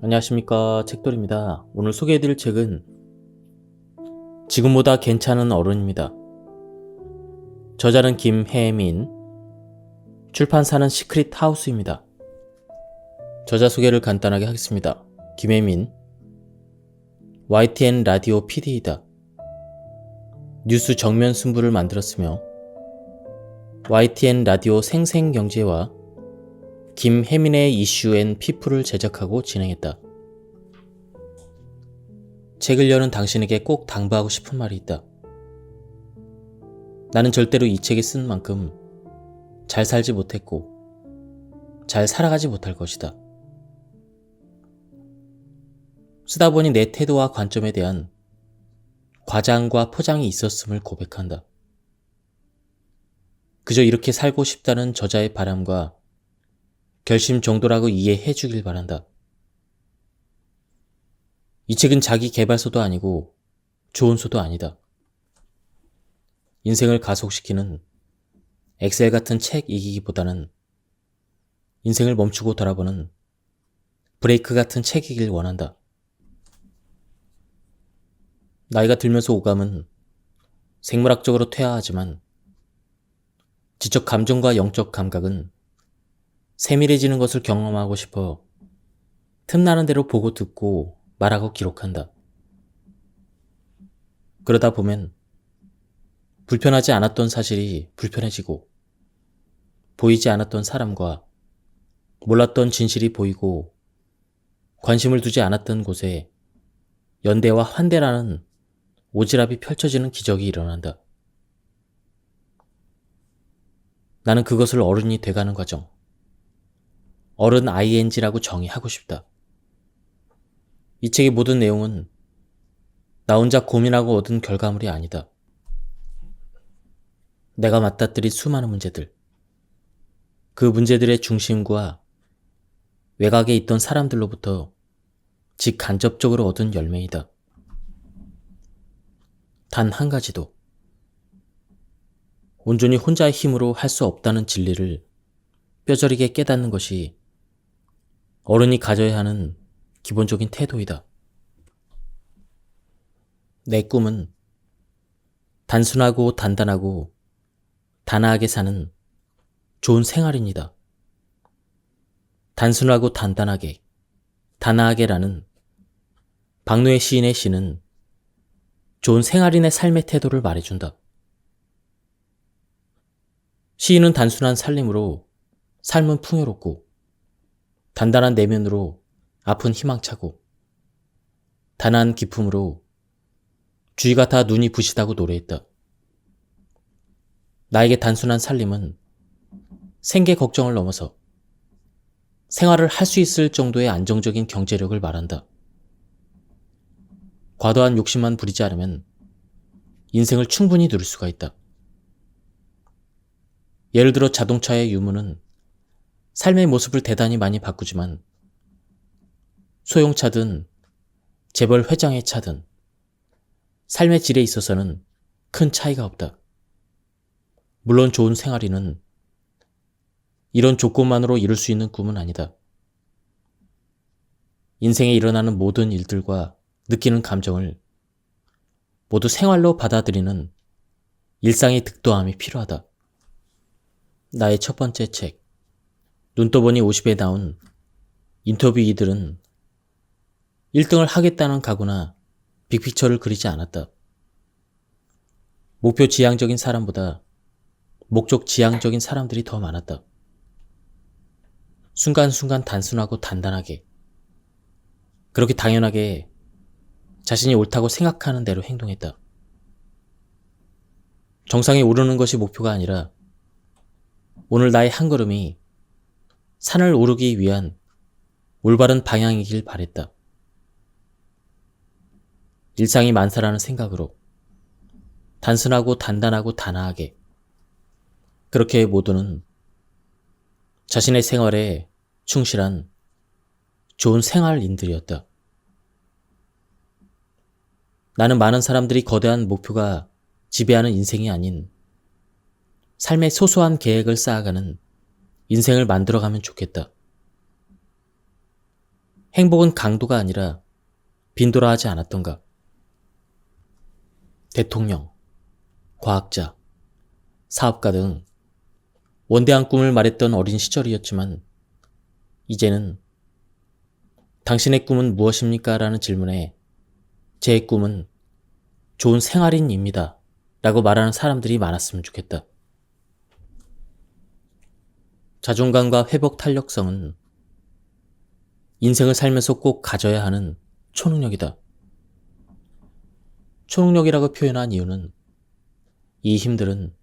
안녕하십니까, 책돌입니다. 오늘 소개해드릴 책은 지금보다 괜찮은 어른입니다. 저자는 김혜민, 출판사는 시크릿 하우스입니다. 저자 소개를 간단하게 하겠습니다. 김혜민, YTN 라디오 PD이다. 뉴스 정면 승부를 만들었으며 YTN 라디오 생생경제와 김혜민의 이슈 앤 피플을 제작하고 진행했다. 책을 여는 당신에게 꼭 당부하고 싶은 말이 있다. 나는 절대로 이 책이 쓴 만큼 잘 살지 못했고 잘 살아가지 못할 것이다. 쓰다 보니 내 태도와 관점에 대한 과장과 포장이 있었음을 고백한다. 그저 이렇게 살고 싶다는 저자의 바람과 결심 정도라고 이해해 주길 바란다. 이 책은 자기 개발서도 아니고 조언서도 아니다. 인생을 가속시키는 엑셀 같은 책이기보다는 인생을 멈추고 돌아보는 브레이크 같은 책이길 원한다. 나이가 들면서 오감은 생물학적으로 퇴화하지만 지적 감정과 영적 감각은 세밀해지는 것을 경험하고 싶어 틈나는 대로 보고 듣고 말하고 기록한다. 그러다 보면 불편하지 않았던 사실이 불편해지고 보이지 않았던 사람과 몰랐던 진실이 보이고 관심을 두지 않았던 곳에 연대와 환대라는 오지랖이 펼쳐지는 기적이 일어난다. 나는 그것을 어른이 돼가는 과정, 어른 ING라고 정의하고 싶다. 이 책의 모든 내용은 나 혼자 고민하고 얻은 결과물이 아니다. 내가 맞닥뜨린 수많은 문제들, 그 문제들의 중심과 외곽에 있던 사람들로부터 직간접적으로 얻은 열매이다. 단 한 가지도 온전히 혼자의 힘으로 할 수 없다는 진리를 뼈저리게 깨닫는 것이 어른이 가져야 하는 기본적인 태도이다. 내 꿈은 단순하고 단단하고 단아하게 사는 좋은 생활입니다. 단순하고 단단하게, 단아하게라는 박노해 시인의 시는 좋은 생활인의 삶의 태도를 말해준다. 시인은 단순한 살림으로 삶은 풍요롭고 단단한 내면으로 아픈 희망차고 단아한 기품으로 주위가 다 눈이 부시다고 노래했다. 나에게 단순한 살림은 생계 걱정을 넘어서 생활을 할 수 있을 정도의 안정적인 경제력을 말한다. 과도한 욕심만 부리지 않으면 인생을 충분히 누릴 수가 있다. 예를 들어 자동차의 유무는 삶의 모습을 대단히 많이 바꾸지만 소형차든 재벌 회장의 차든 삶의 질에 있어서는 큰 차이가 없다. 물론 좋은 생활인은 이런 조건만으로 이룰 수 있는 꿈은 아니다. 인생에 일어나는 모든 일들과 느끼는 감정을 모두 생활로 받아들이는 일상의 득도함이 필요하다. 나의 첫 번째 책, 눈 떠보니 50에 나온 인터뷰 이들은 1등을 하겠다는 각오나 빅피처를 그리지 않았다. 목표 지향적인 사람보다 목적 지향적인 사람들이 더 많았다. 순간순간 단순하고 단단하게, 그렇게 당연하게 자신이 옳다고 생각하는 대로 행동했다. 정상에 오르는 것이 목표가 아니라 오늘 나의 한 걸음이 산을 오르기 위한 올바른 방향이길 바랬다. 일상이 만사라는 생각으로 단순하고 단단하고 단아하게, 그렇게 모두는 자신의 생활에 충실한 좋은 생활인들이었다. 나는 많은 사람들이 거대한 목표가 지배하는 인생이 아닌 삶의 소소한 계획을 쌓아가는 인생을 만들어가면 좋겠다. 행복은 강도가 아니라 빈도라 하지 않았던가. 대통령, 과학자, 사업가 등 원대한 꿈을 말했던 어린 시절이었지만 이제는 당신의 꿈은 무엇입니까? 라는 질문에 제 꿈은 좋은 생활인입니다. 라고 말하는 사람들이 많았으면 좋겠다. 자존감과 회복 탄력성은 인생을 살면서 꼭 가져야 하는 초능력이다. 초능력이라고 표현한 이유는 이 힘들은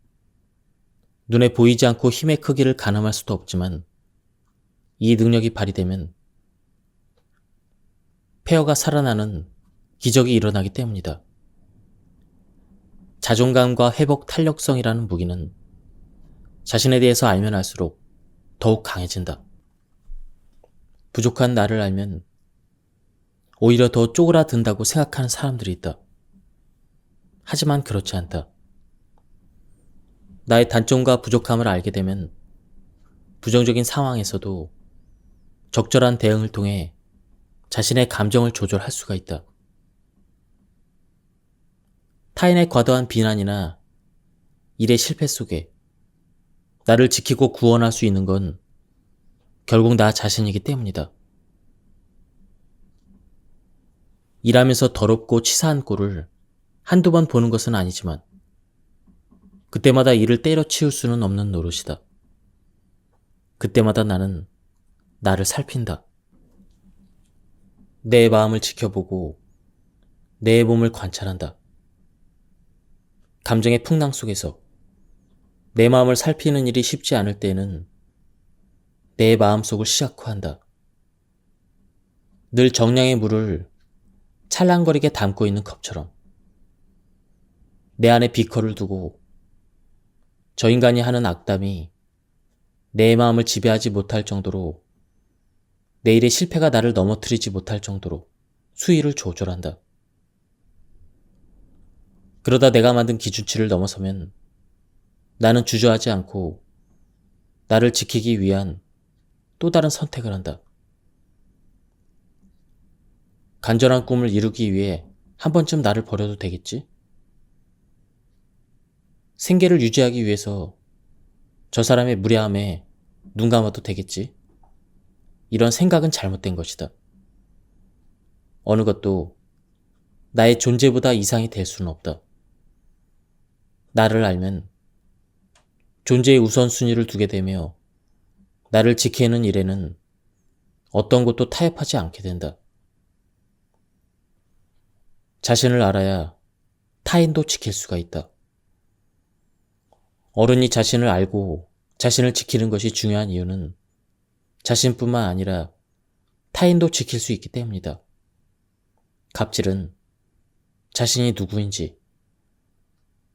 눈에 보이지 않고 힘의 크기를 가늠할 수도 없지만 이 능력이 발휘되면 폐허가 살아나는 기적이 일어나기 때문이다. 자존감과 회복 탄력성이라는 무기는 자신에 대해서 알면 알수록 더욱 강해진다. 부족한 나를 알면 오히려 더 쪼그라든다고 생각하는 사람들이 있다. 하지만 그렇지 않다. 나의 단점과 부족함을 알게 되면 부정적인 상황에서도 적절한 대응을 통해 자신의 감정을 조절할 수가 있다. 타인의 과도한 비난이나 일의 실패 속에 나를 지키고 구원할 수 있는 건 결국 나 자신이기 때문이다. 일하면서 더럽고 치사한 꼴을 한두 번 보는 것은 아니지만 그때마다 이를 때려치울 수는 없는 노릇이다. 그때마다 나는 나를 살핀다. 내 마음을 지켜보고 내 몸을 관찰한다. 감정의 풍랑 속에서 내 마음을 살피는 일이 쉽지 않을 때에는 내 마음속을 시각화한다. 늘 정량의 물을 찰랑거리게 담고 있는 컵처럼 내 안에 비커를 두고 저 인간이 하는 악담이 내 마음을 지배하지 못할 정도로 내 일의 실패가 나를 넘어뜨리지 못할 정도로 수위를 조절한다. 그러다 내가 만든 기준치를 넘어서면 나는 주저하지 않고 나를 지키기 위한 또 다른 선택을 한다. 간절한 꿈을 이루기 위해 한 번쯤 나를 버려도 되겠지? 생계를 유지하기 위해서 저 사람의 무례함에 눈 감아도 되겠지? 이런 생각은 잘못된 것이다. 어느 것도 나의 존재보다 이상이 될 수는 없다. 나를 알면 존재의 우선순위를 두게 되며 나를 지키는 일에는 어떤 것도 타협하지 않게 된다. 자신을 알아야 타인도 지킬 수가 있다. 어른이 자신을 알고 자신을 지키는 것이 중요한 이유는 자신뿐만 아니라 타인도 지킬 수 있기 때문이다. 갑질은 자신이 누구인지,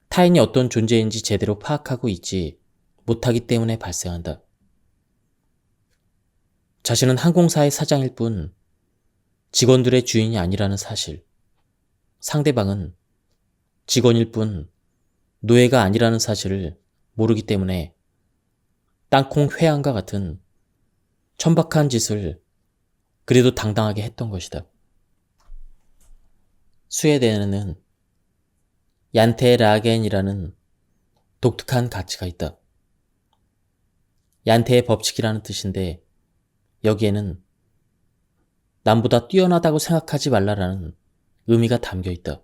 타인이 어떤 존재인지 제대로 파악하고 있지 못하기 때문에 발생한다. 자신은 항공사의 사장일 뿐 직원들의 주인이 아니라는 사실, 상대방은 직원일 뿐 노예가 아니라는 사실을 모르기 때문에 땅콩 회항과 같은 천박한 짓을 그래도 당당하게 했던 것이다. 스웨덴에는 얀테라겐이라는 독특한 가치가 있다. 얀테의 법칙이라는 뜻인데 여기에는 남보다 뛰어나다고 생각하지 말라라는 의미가 담겨 있다.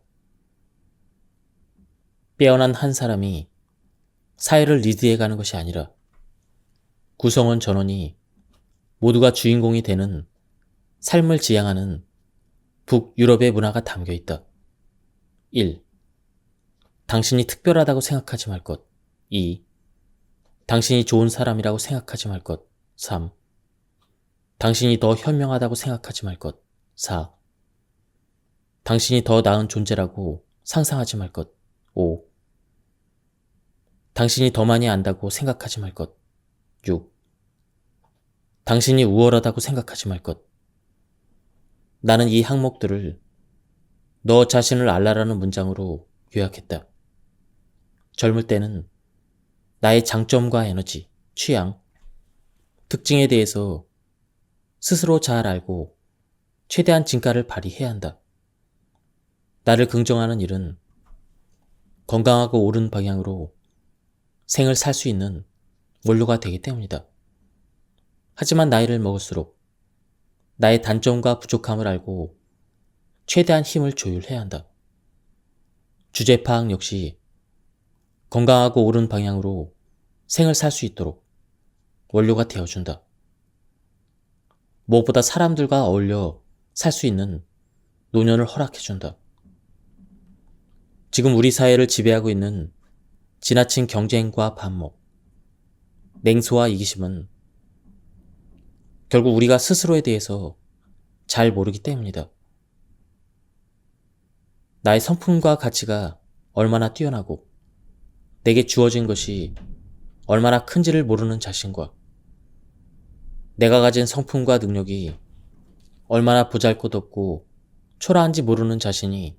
빼어난 한 사람이 사회를 리드해가는 것이 아니라 구성원 전원이 모두가 주인공이 되는 삶을 지향하는 북유럽의 문화가 담겨 있다. 1. 당신이 특별하다고 생각하지 말 것. 2. 당신이 좋은 사람이라고 생각하지 말 것. 3. 당신이 더 현명하다고 생각하지 말 것. 4. 당신이 더 나은 존재라고 상상하지 말 것. 5. 당신이 더 많이 안다고 생각하지 말 것. 6. 당신이 우월하다고 생각하지 말 것. 나는 이 항목들을 너 자신을 알라라는 문장으로 요약했다. 젊을 때는 나의 장점과 에너지, 취향, 특징에 대해서 스스로 잘 알고 최대한 진가를 발휘해야 한다. 나를 긍정하는 일은 건강하고 옳은 방향으로 생을 살 수 있는 원료가 되기 때문이다. 하지만 나이를 먹을수록 나의 단점과 부족함을 알고 최대한 힘을 조율해야 한다. 주제 파악 역시 건강하고 옳은 방향으로 생을 살 수 있도록 원료가 되어준다. 무엇보다 사람들과 어울려 살 수 있는 노년을 허락해준다. 지금 우리 사회를 지배하고 있는 지나친 경쟁과 반목, 냉소와 이기심은 결국 우리가 스스로에 대해서 잘 모르기 때문이다. 나의 성품과 가치가 얼마나 뛰어나고 내게 주어진 것이 얼마나 큰지를 모르는 자신과 내가 가진 성품과 능력이 얼마나 보잘것없고 초라한지 모르는 자신이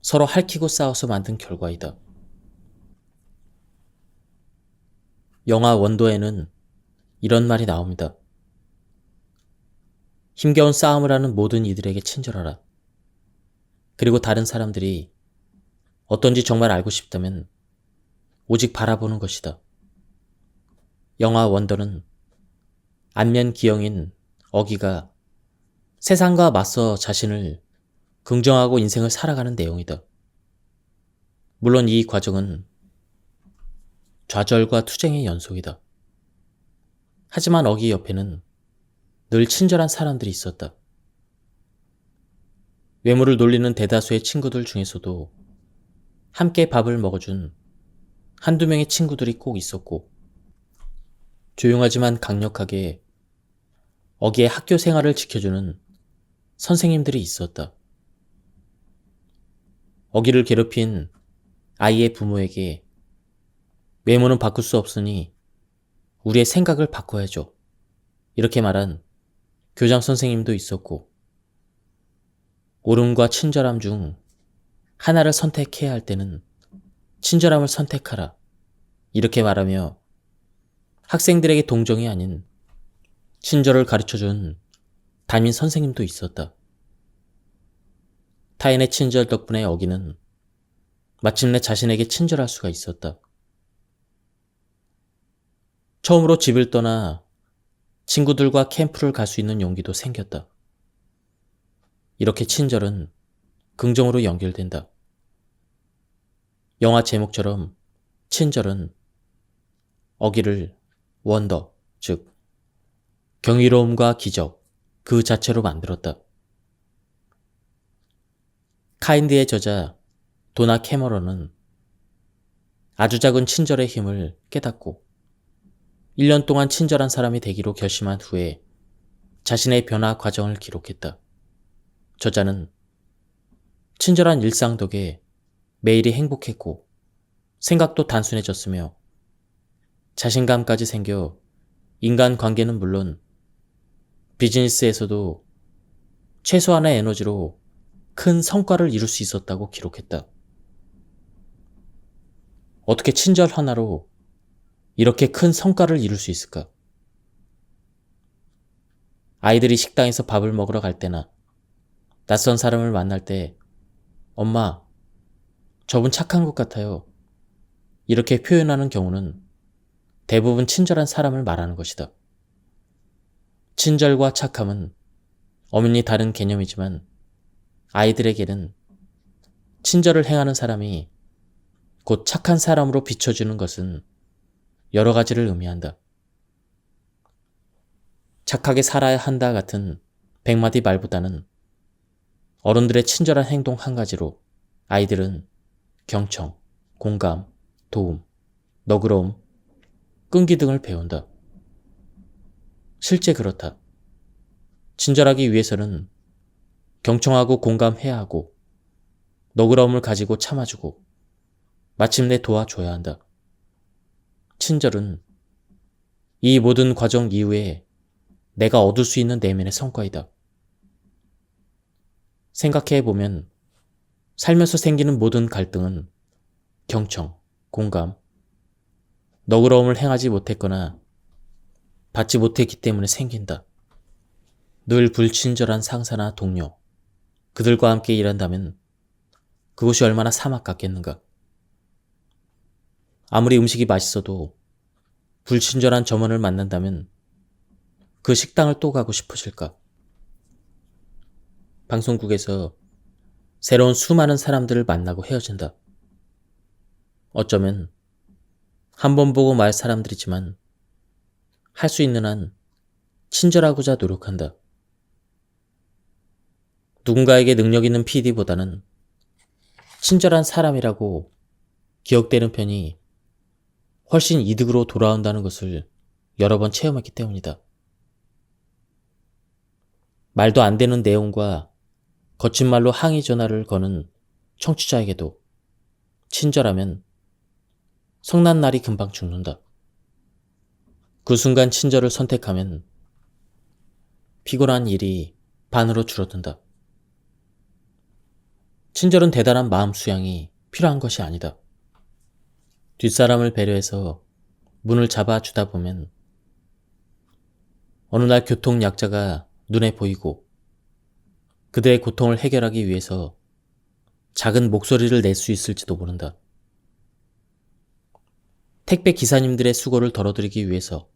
서로 핥히고 싸워서 만든 결과이다. 영화 원더에는 이런 말이 나옵니다. 힘겨운 싸움을 하는 모든 이들에게 친절하라. 그리고 다른 사람들이 어떤지 정말 알고 싶다면 오직 바라보는 것이다. 영화 원더는 안면 기형인 어기가 세상과 맞서 자신을 긍정하고 인생을 살아가는 내용이다. 물론 이 과정은 좌절과 투쟁의 연속이다. 하지만 어기 옆에는 늘 친절한 사람들이 있었다. 외모를 놀리는 대다수의 친구들 중에서도 함께 밥을 먹어준 한두 명의 친구들이 꼭 있었고, 조용하지만 강력하게 어기의 학교 생활을 지켜주는 선생님들이 있었다. 어기를 괴롭힌 아이의 부모에게 외모는 바꿀 수 없으니 우리의 생각을 바꿔야죠. 이렇게 말한 교장 선생님도 있었고, 옳음과 친절함 중 하나를 선택해야 할 때는 친절함을 선택하라. 이렇게 말하며 학생들에게 동정이 아닌 친절을 가르쳐준 담임 선생님도 있었다. 타인의 친절 덕분에 어기는 마침내 자신에게 친절할 수가 있었다. 처음으로 집을 떠나 친구들과 캠프를 갈 수 있는 용기도 생겼다. 이렇게 친절은 긍정으로 연결된다. 영화 제목처럼 친절은 어기를 원더, 즉 경이로움과 기적 그 자체로 만들었다. 카인드의 저자 도나 캐머런은 아주 작은 친절의 힘을 깨닫고 1년 동안 친절한 사람이 되기로 결심한 후에 자신의 변화 과정을 기록했다. 저자는 친절한 일상 덕에 매일이 행복했고 생각도 단순해졌으며 자신감까지 생겨 인간관계는 물론 비즈니스에서도 최소한의 에너지로 큰 성과를 이룰 수 있었다고 기록했다. 어떻게 친절 하나로 이렇게 큰 성과를 이룰 수 있을까? 아이들이 식당에서 밥을 먹으러 갈 때나 낯선 사람을 만날 때 엄마, 저분 착한 것 같아요. 이렇게 표현하는 경우는 대부분 친절한 사람을 말하는 것이다. 친절과 착함은 엄연히 다른 개념이지만 아이들에게는 친절을 행하는 사람이 곧 착한 사람으로 비춰주는 것은 여러 가지를 의미한다. 착하게 살아야 한다 같은 100마디 말보다는 어른들의 친절한 행동 한 가지로 아이들은 경청, 공감, 도움, 너그러움, 끈기 등을 배운다. 실제 그렇다. 친절하기 위해서는 경청하고 공감해야 하고 너그러움을 가지고 참아주고 마침내 도와줘야 한다. 친절은 이 모든 과정 이후에 내가 얻을 수 있는 내면의 성과이다. 생각해보면 살면서 생기는 모든 갈등은 경청, 공감, 너그러움을 행하지 못했거나 받지 못했기 때문에 생긴다. 늘 불친절한 상사나 동료, 그들과 함께 일한다면 그곳이 얼마나 사막 같겠는가. 아무리 음식이 맛있어도 불친절한 점원을 만난다면 그 식당을 또 가고 싶으실까? 방송국에서 새로운 수많은 사람들을 만나고 헤어진다. 어쩌면 한 번 보고 말 사람들이지만 할 수 있는 한 친절하고자 노력한다. 누군가에게 능력 있는 PD보다는 친절한 사람이라고 기억되는 편이 훨씬 이득으로 돌아온다는 것을 여러 번 체험했기 때문이다. 말도 안 되는 내용과 거친 말로 항의 전화를 거는 청취자에게도 친절하면 성난 날이 금방 죽는다. 그 순간 친절을 선택하면 피곤한 일이 반으로 줄어든다. 친절은 대단한 마음 수양이 필요한 것이 아니다. 뒷사람을 배려해서 문을 잡아주다 보면 어느 날 교통약자가 눈에 보이고 그들의 고통을 해결하기 위해서 작은 목소리를 낼 수 있을지도 모른다. 택배 기사님들의 수고를 덜어드리기 위해서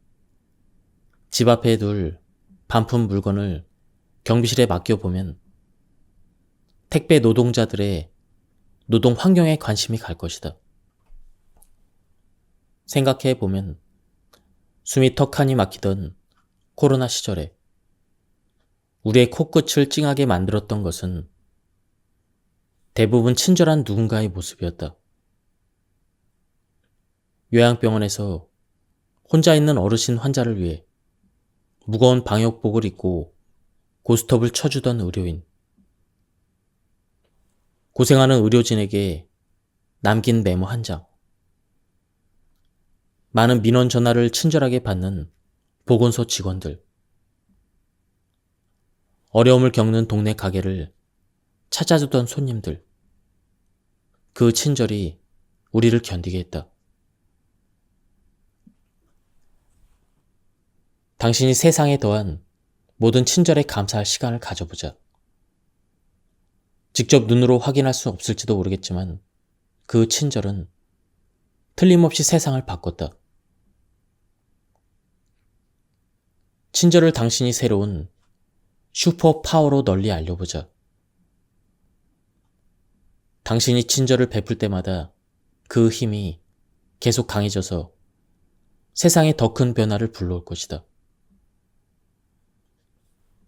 집 앞에 둘 반품 물건을 경비실에 맡겨보면 택배 노동자들의 노동 환경에 관심이 갈 것이다. 생각해보면 숨이 턱하니 막히던 코로나 시절에 우리의 코끝을 찡하게 만들었던 것은 대부분 친절한 누군가의 모습이었다. 요양병원에서 혼자 있는 어르신 환자를 위해 무거운 방역복을 입고 고스톱을 쳐주던 의료인, 고생하는 의료진에게 남긴 메모 한 장, 많은 민원 전화를 친절하게 받는 보건소 직원들, 어려움을 겪는 동네 가게를 찾아주던 손님들, 그 친절이 우리를 견디게 했다. 당신이 세상에 더한 모든 친절에 감사할 시간을 가져보자. 직접 눈으로 확인할 수 없을지도 모르겠지만 그 친절은 틀림없이 세상을 바꿨다. 친절을 당신이 새로운 슈퍼파워로 널리 알려보자. 당신이 친절을 베풀 때마다 그 힘이 계속 강해져서 세상에 더 큰 변화를 불러올 것이다.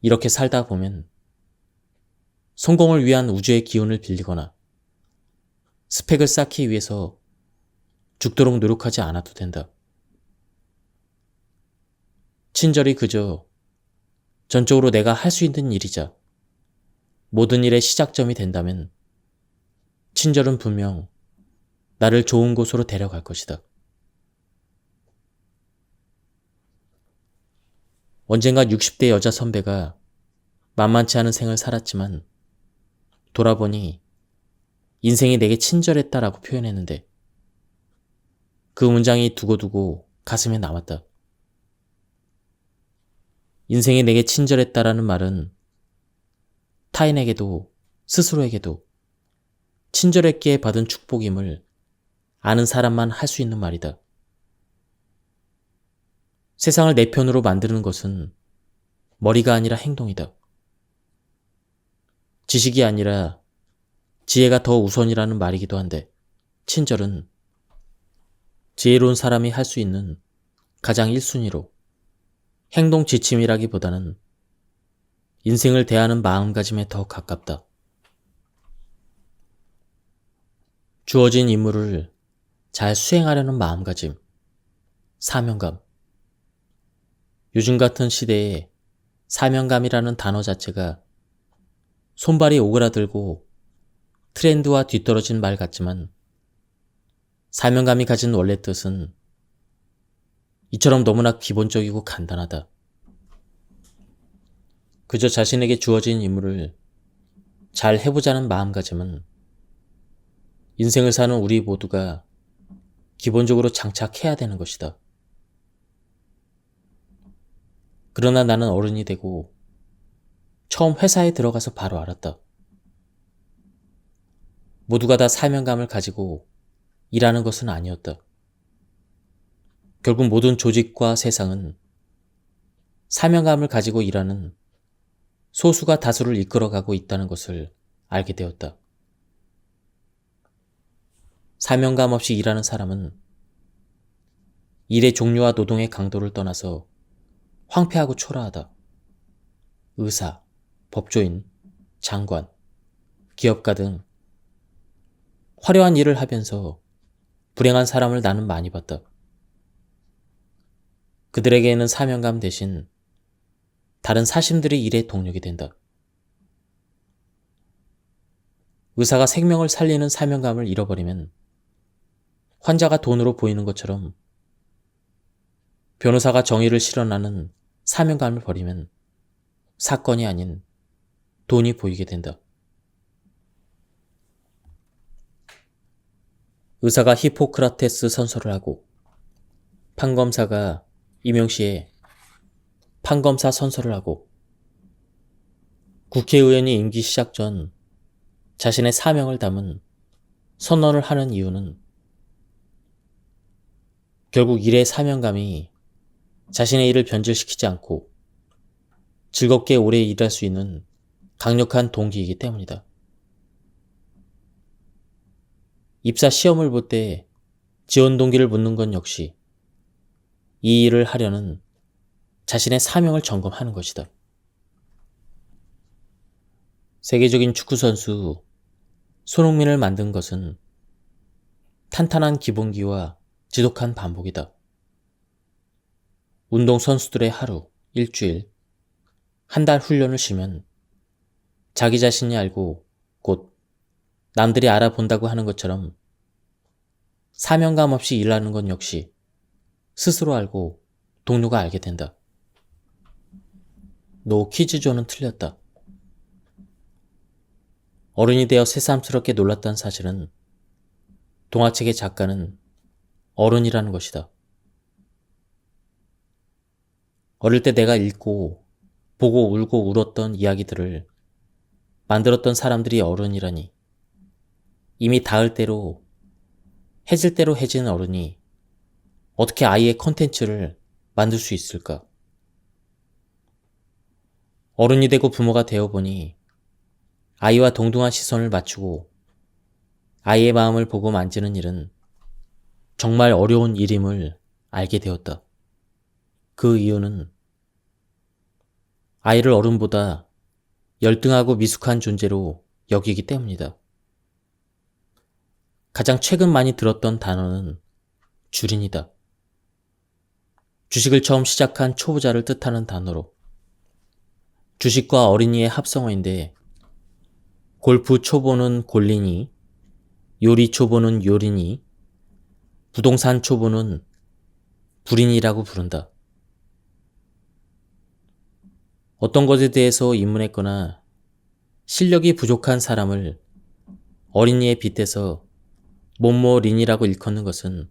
이렇게 살다 보면 성공을 위한 우주의 기운을 빌리거나 스펙을 쌓기 위해서 죽도록 노력하지 않아도 된다. 친절이 그저 전적으로 내가 할 수 있는 일이자 모든 일의 시작점이 된다면 친절은 분명 나를 좋은 곳으로 데려갈 것이다. 언젠가 60대 여자 선배가 만만치 않은 생을 살았지만 돌아보니 인생이 내게 친절했다라고 표현했는데 그 문장이 두고두고 가슴에 남았다. 인생이 내게 친절했다라는 말은 타인에게도 스스로에게도 친절했기에 받은 축복임을 아는 사람만 할 수 있는 말이다. 세상을 내 편으로 만드는 것은 머리가 아니라 행동이다. 지식이 아니라 지혜가 더 우선이라는 말이기도 한데 친절은 지혜로운 사람이 할 수 있는 가장 1순위로 행동 지침이라기보다는 인생을 대하는 마음가짐에 더 가깝다. 주어진 임무를 잘 수행하려는 마음가짐, 사명감. 요즘 같은 시대에 사명감이라는 단어 자체가 손발이 오그라들고 트렌드와 뒤떨어진 말 같지만 사명감이 가진 원래 뜻은 이처럼 너무나 기본적이고 간단하다. 그저 자신에게 주어진 임무를 잘 해보자는 마음가짐은 인생을 사는 우리 모두가 기본적으로 장착해야 되는 것이다. 그러나 나는 어른이 되고 처음 회사에 들어가서 바로 알았다. 모두가 다 사명감을 가지고 일하는 것은 아니었다. 결국 모든 조직과 세상은 사명감을 가지고 일하는 소수가 다수를 이끌어가고 있다는 것을 알게 되었다. 사명감 없이 일하는 사람은 일의 종류와 노동의 강도를 떠나서 황폐하고 초라하다. 의사, 법조인, 장관, 기업가 등 화려한 일을 하면서 불행한 사람을 나는 많이 봤다. 그들에게는 사명감 대신 다른 사심들이 일의 동력이 된다. 의사가 생명을 살리는 사명감을 잃어버리면 환자가 돈으로 보이는 것처럼 변호사가 정의를 실현하는 사명감을 버리면 사건이 아닌 돈이 보이게 된다. 의사가 히포크라테스 선서를 하고 판검사가 임용시에 판검사 선서를 하고 국회의원이 임기 시작 전 자신의 사명을 담은 선언을 하는 이유는 결국 일의 사명감이 자신의 일을 변질시키지 않고 즐겁게 오래 일할 수 있는 강력한 동기이기 때문이다. 입사 시험을 볼 때 지원 동기를 묻는 건 역시 이 일을 하려는 자신의 사명을 점검하는 것이다. 세계적인 축구선수 손흥민을 만든 것은 탄탄한 기본기와 지독한 반복이다. 운동선수들의 하루, 일주일, 한 달 훈련을 쉬면 자기 자신이 알고 곧 남들이 알아본다고 하는 것처럼 사명감 없이 일하는 건 역시 스스로 알고 동료가 알게 된다. 노 키즈존은 틀렸다. 어른이 되어 새삼스럽게 놀랐던 사실은 동화책의 작가는 어른이라는 것이다. 어릴 때 내가 읽고 보고 울고 울었던 이야기들을 만들었던 사람들이 어른이라니 이미 닿을 대로 해질 대로 해진 어른이 어떻게 아이의 컨텐츠를 만들 수 있을까? 어른이 되고 부모가 되어보니 아이와 동등한 시선을 맞추고 아이의 마음을 보고 만지는 일은 정말 어려운 일임을 알게 되었다. 그 이유는 아이를 어른보다 열등하고 미숙한 존재로 여기기 때문이다. 가장 최근 많이 들었던 단어는 주린이다. 주식을 처음 시작한 초보자를 뜻하는 단어로 주식과 어린이의 합성어인데 골프 초보는 골린이, 요리 초보는 요린이, 부동산 초보는 불인이라고 부른다. 어떤 것에 대해서 입문했거나 실력이 부족한 사람을 어린이에 빗대서 뭐뭐린이라고 일컫는 것은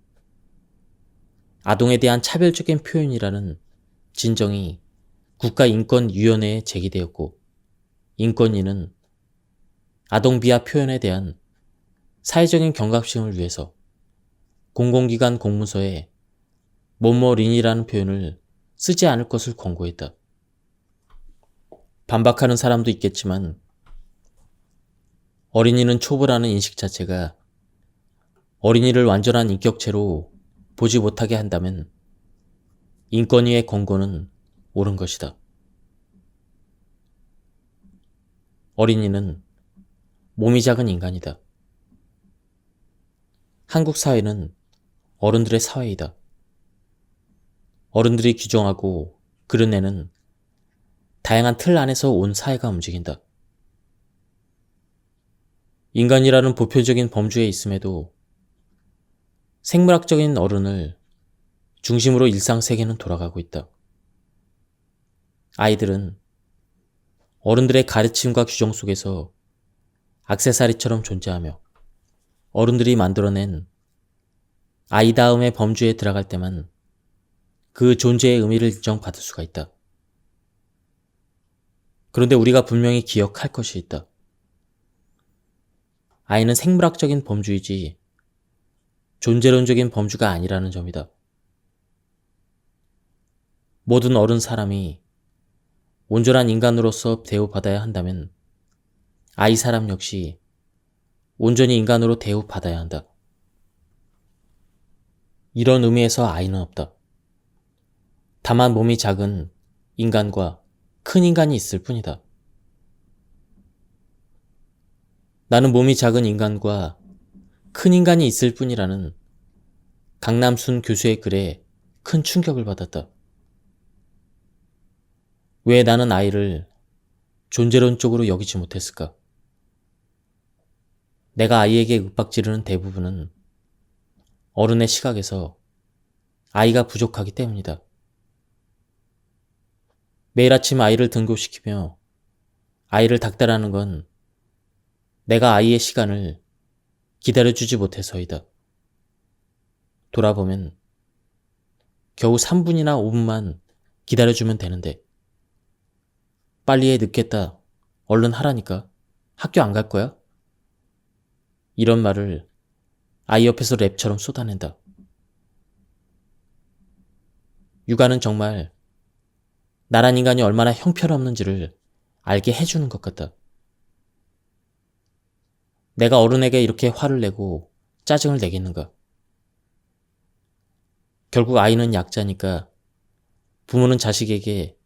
아동에 대한 차별적인 표현이라는 진정이 국가인권위원회에 제기되었고 인권위는 아동 비하 표현에 대한 사회적인 경각심을 위해서 공공기관 공문서에 뭐뭐린이라는 표현을 쓰지 않을 것을 권고했다. 반박하는 사람도 있겠지만 어린이는 초보라는 인식 자체가 어린이를 완전한 인격체로 보지 못하게 한다면 인권위의 권고는 옳은 것이다. 어린이는 몸이 작은 인간이다. 한국 사회는 어른들의 사회이다. 어른들이 규정하고 그려내는 다양한 틀 안에서 온 사회가 움직인다. 인간이라는 보편적인 범주에 있음에도 생물학적인 어른을 중심으로 일상세계는 돌아가고 있다. 아이들은 어른들의 가르침과 규정 속에서 액세서리처럼 존재하며 어른들이 만들어낸 아이다움의 범주에 들어갈 때만 그 존재의 의미를 인정받을 수가 있다. 그런데 우리가 분명히 기억할 것이 있다. 아이는 생물학적인 범주이지 존재론적인 범주가 아니라는 점이다. 모든 어른 사람이 온전한 인간으로서 대우받아야 한다면 아이 사람 역시 온전히 인간으로 대우받아야 한다. 이런 의미에서 아이는 없다. 다만 몸이 작은 인간과 큰 인간이 있을 뿐이다. 나는 몸이 작은 인간과 큰 인간이 있을 뿐이라는 강남순 교수의 글에 큰 충격을 받았다. 왜 나는 아이를 존재론적으로 여기지 못했을까? 내가 아이에게 윽박지르는 대부분은 어른의 시각에서 아이가 부족하기 때문이다. 매일 아침 아이를 등교시키며 아이를 닥달하는 건 내가 아이의 시간을 기다려주지 못해서이다. 돌아보면 겨우 3분이나 5분만 기다려주면 되는데 빨리 해 늦겠다. 얼른 하라니까. 학교 안 갈 거야? 이런 말을 아이 옆에서 랩처럼 쏟아낸다. 육아는 정말 나란 인간이 얼마나 형편없는지를 알게 해주는 것 같다. 내가 어른에게 이렇게 화를 내고 짜증을 내겠는가? 결국 아이는 약자니까 부모는 자식에게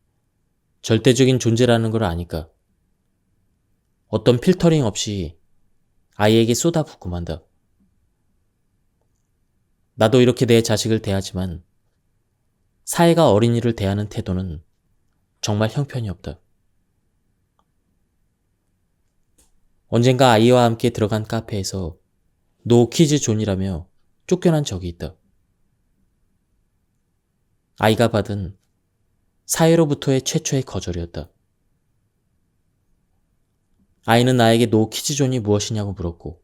절대적인 존재라는 걸 아니까 어떤 필터링 없이 아이에게 쏟아붓고 만다. 나도 이렇게 내 자식을 대하지만 사회가 어린이를 대하는 태도는 정말 형편이 없다. 언젠가 아이와 함께 들어간 카페에서 노 키즈 존이라며 쫓겨난 적이 있다. 아이가 받은 사회로부터의 최초의 거절이었다. 아이는 나에게 노 키즈 존이 무엇이냐고 물었고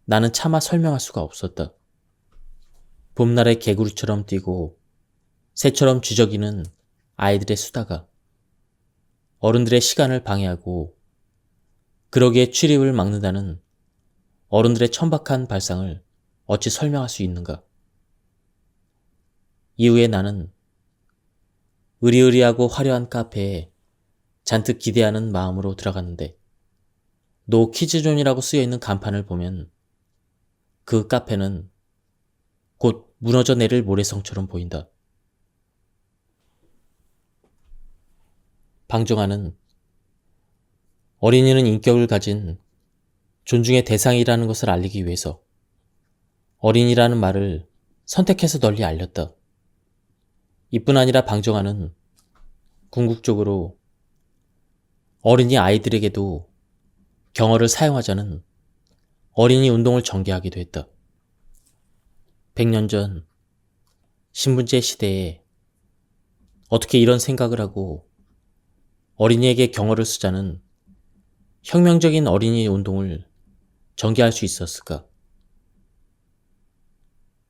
나는 차마 설명할 수가 없었다. 봄날의 개구리처럼 뛰고 새처럼 쥐저기는 아이들의 수다가 어른들의 시간을 방해하고 그러기에 출입을 막는다는 어른들의 천박한 발상을 어찌 설명할 수 있는가? 이후에 나는 으리으리하고 화려한 카페에 잔뜩 기대하는 마음으로 들어갔는데 노 키즈존이라고 쓰여있는 간판을 보면 그 카페는 곧 무너져 내릴 모래성처럼 보인다. 방정환은 어린이는 인격을 가진 존중의 대상이라는 것을 알리기 위해서 어린이라는 말을 선택해서 널리 알렸다. 이뿐 아니라 방정환은 궁극적으로 어린이 아이들에게도 경어를 사용하자는 어린이 운동을 전개하기도 했다. 100년 전 신분제 시대에 어떻게 이런 생각을 하고 어린이에게 경어를 쓰자는 혁명적인 어린이 운동을 전개할 수 있었을까?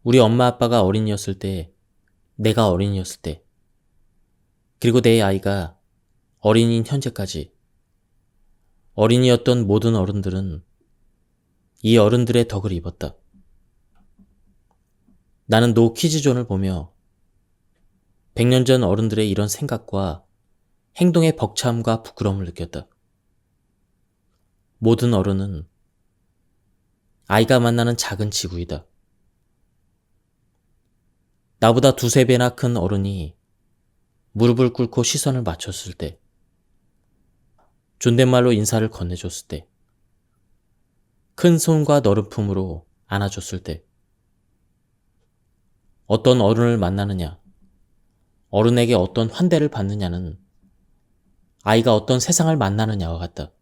우리 엄마 아빠가 어린이였을 때, 내가 어린이였을 때, 그리고 내 아이가 어린이인 현재까지 어린이였던 모든 어른들은 이 어른들의 덕을 입었다. 나는 노 키즈존을 보며 100년 전 어른들의 이런 생각과 행동의 벅참과 부끄러움을 느꼈다. 모든 어른은 아이가 만나는 작은 지구이다. 나보다 두세 배나 큰 어른이 무릎을 꿇고 시선을 맞췄을 때, 존댓말로 인사를 건네줬을 때, 큰 손과 너른 품으로 안아줬을 때, 어떤 어른을 만나느냐, 어른에게 어떤 환대를 받느냐는 아이가 어떤 세상을 만나느냐와 같다.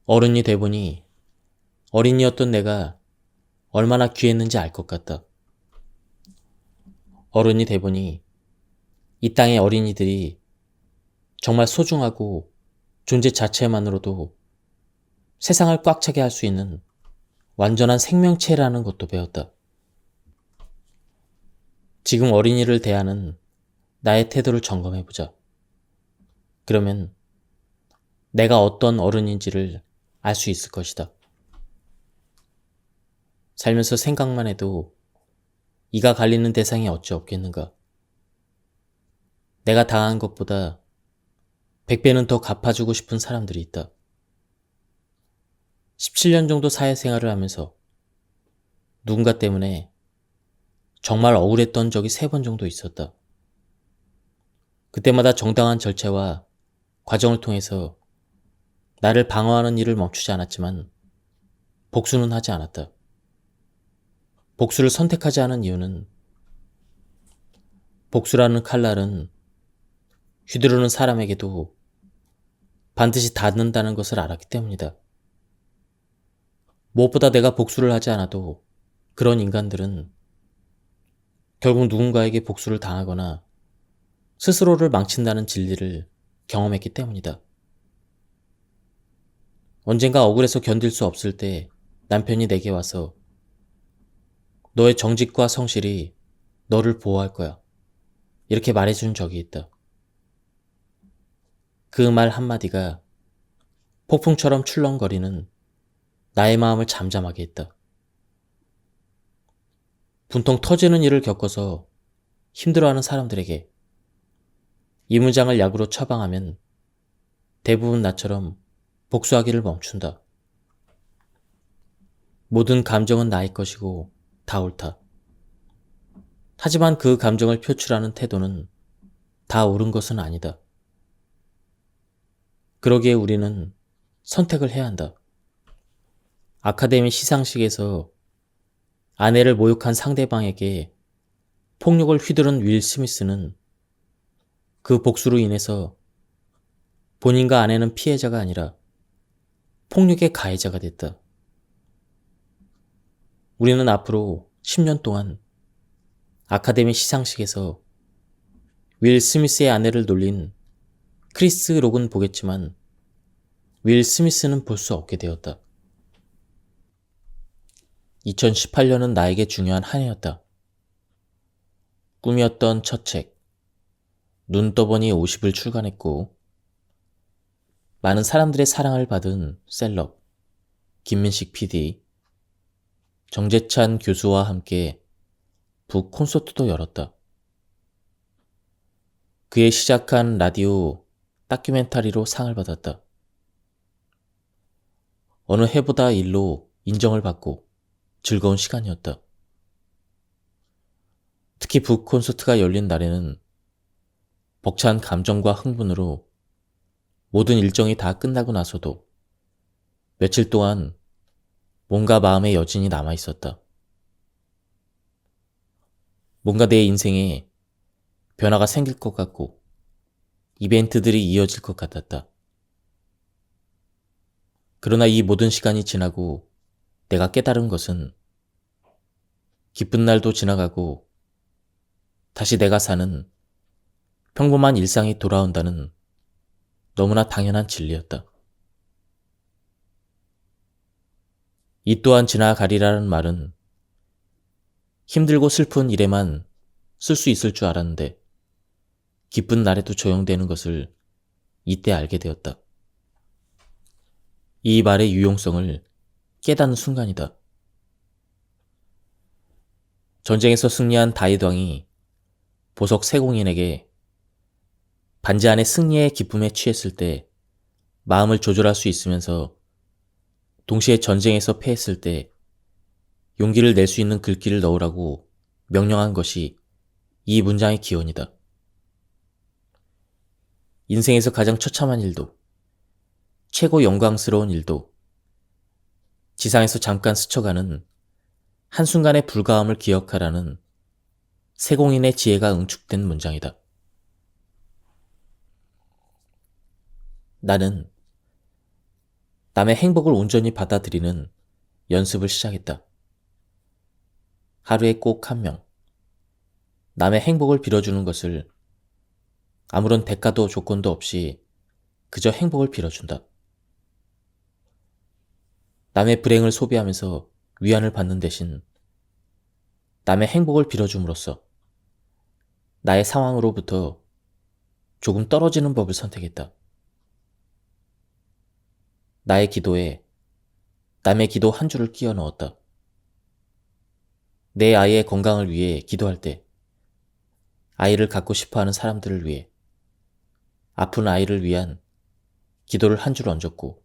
어른이 돼보니 어린이였던 내가 얼마나 귀했는지 알 것 같다. 어른이 돼보니 이 땅의 어린이들이 정말 소중하고 존재 자체만으로도 세상을 꽉 차게 할 수 있는 완전한 생명체라는 것도 배웠다. 지금 어린이를 대하는 나의 태도를 점검해보자. 그러면 내가 어떤 어른인지를 알 수 있을 것이다. 살면서 생각만 해도 이가 갈리는 대상이 어찌 없겠는가. 내가 당한 것보다 100배는 더 갚아주고 싶은 사람들이 있다. 17년 정도 사회생활을 하면서 누군가 때문에 정말 억울했던 적이 3번 정도 있었다. 그때마다 정당한 절차와 과정을 통해서 나를 방어하는 일을 멈추지 않았지만 복수는 하지 않았다. 복수를 선택하지 않은 이유는 복수라는 칼날은 휘두르는 사람에게도 반드시 닿는다는 것을 알았기 때문이다. 무엇보다 내가 복수를 하지 않아도 그런 인간들은 결국 누군가에게 복수를 당하거나 스스로를 망친다는 진리를 경험했기 때문이다. 언젠가 억울해서 견딜 수 없을 때 남편이 내게 와서 너의 정직과 성실이 너를 보호할 거야. 이렇게 말해준 적이 있다. 그 말 한마디가 폭풍처럼 출렁거리는 나의 마음을 잠잠하게 했다. 분통 터지는 일을 겪어서 힘들어하는 사람들에게 이 문장을 약으로 처방하면 대부분 나처럼 복수하기를 멈춘다. 모든 감정은 나의 것이고 다 옳다. 하지만 그 감정을 표출하는 태도는 다 옳은 것은 아니다. 그러기에 우리는 선택을 해야 한다. 아카데미 시상식에서 아내를 모욕한 상대방에게 폭력을 휘두른 윌 스미스는 그 복수로 인해서 본인과 아내는 피해자가 아니라 폭력의 가해자가 됐다. 우리는 앞으로 10년 동안 아카데미 시상식에서 윌 스미스의 아내를 놀린 크리스 록은 보겠지만 윌 스미스는 볼 수 없게 되었다. 2018년은 나에게 중요한 한 해였다. 꿈이었던 첫 책, 눈 떠보니 50을 출간했고 많은 사람들의 사랑을 받은 셀럽, 김민식 PD, 정재찬 교수와 함께 북 콘서트도 열었다. 그의 시작한 라디오 다큐멘터리로 상을 받았다. 어느 해보다 일로 인정을 받고 즐거운 시간이었다. 특히 북 콘서트가 열린 날에는 벅찬 감정과 흥분으로 모든 일정이 다 끝나고 나서도 며칠 동안 뭔가 마음의 여진이 남아 있었다. 뭔가 내 인생에 변화가 생길 것 같고 이벤트들이 이어질 것 같았다. 그러나 이 모든 시간이 지나고 내가 깨달은 것은 기쁜 날도 지나가고 다시 내가 사는 평범한 일상이 돌아온다는 너무나 당연한 진리였다. 이 또한 지나가리라는 말은 힘들고 슬픈 일에만 쓸 수 있을 줄 알았는데 기쁜 날에도 적용되는 것을 이때 알게 되었다. 이 말의 유용성을 깨닫는 순간이다. 전쟁에서 승리한 다윗 왕이 보석 세공인에게 반지 안에 승리의 기쁨에 취했을 때 마음을 조절할 수 있으면서 동시에 전쟁에서 패했을 때 용기를 낼 수 있는 글귀를 넣으라고 명령한 것이 이 문장의 기원이다. 인생에서 가장 처참한 일도, 최고 영광스러운 일도, 지상에서 잠깐 스쳐가는 한순간의 불가함을 기억하라는 세공인의 지혜가 응축된 문장이다. 나는 남의 행복을 온전히 받아들이는 연습을 시작했다. 하루에 꼭 1명, 남의 행복을 빌어주는 것을 아무런 대가도 조건도 없이 그저 행복을 빌어준다. 남의 불행을 소비하면서 위안을 받는 대신 남의 행복을 빌어줌으로써 나의 상황으로부터 조금 떨어지는 법을 선택했다. 나의 기도에 남의 기도 한 줄을 끼워 넣었다. 내 아이의 건강을 위해 기도할 때, 아이를 갖고 싶어 하는 사람들을 위해, 아픈 아이를 위한 기도를 한 줄 얹었고,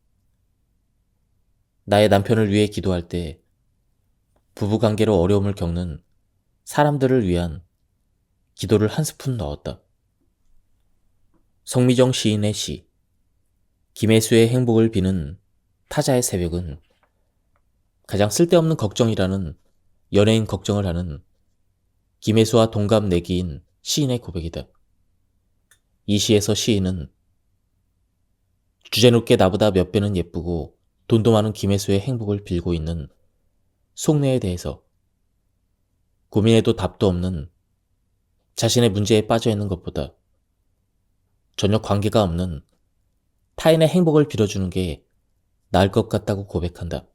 나의 남편을 위해 기도할 때 부부관계로 어려움을 겪는 사람들을 위한 기도를 한 스푼 넣었다. 성미정 시인의 시, 김혜수의 행복을 비는 타자의 새벽은 가장 쓸데없는 걱정이라는 연예인 걱정을 하는 김혜수와 동갑 내기인 시인의 고백이다. 이 시에서 시인은 주제넘게 나보다 몇 배는 예쁘고 돈도 많은 김혜수의 행복을 빌고 있는 속내에 대해서 고민해도 답도 없는 자신의 문제에 빠져 있는 것보다 전혀 관계가 없는 타인의 행복을 빌어주는 게 나을 것 같다고 고백한다.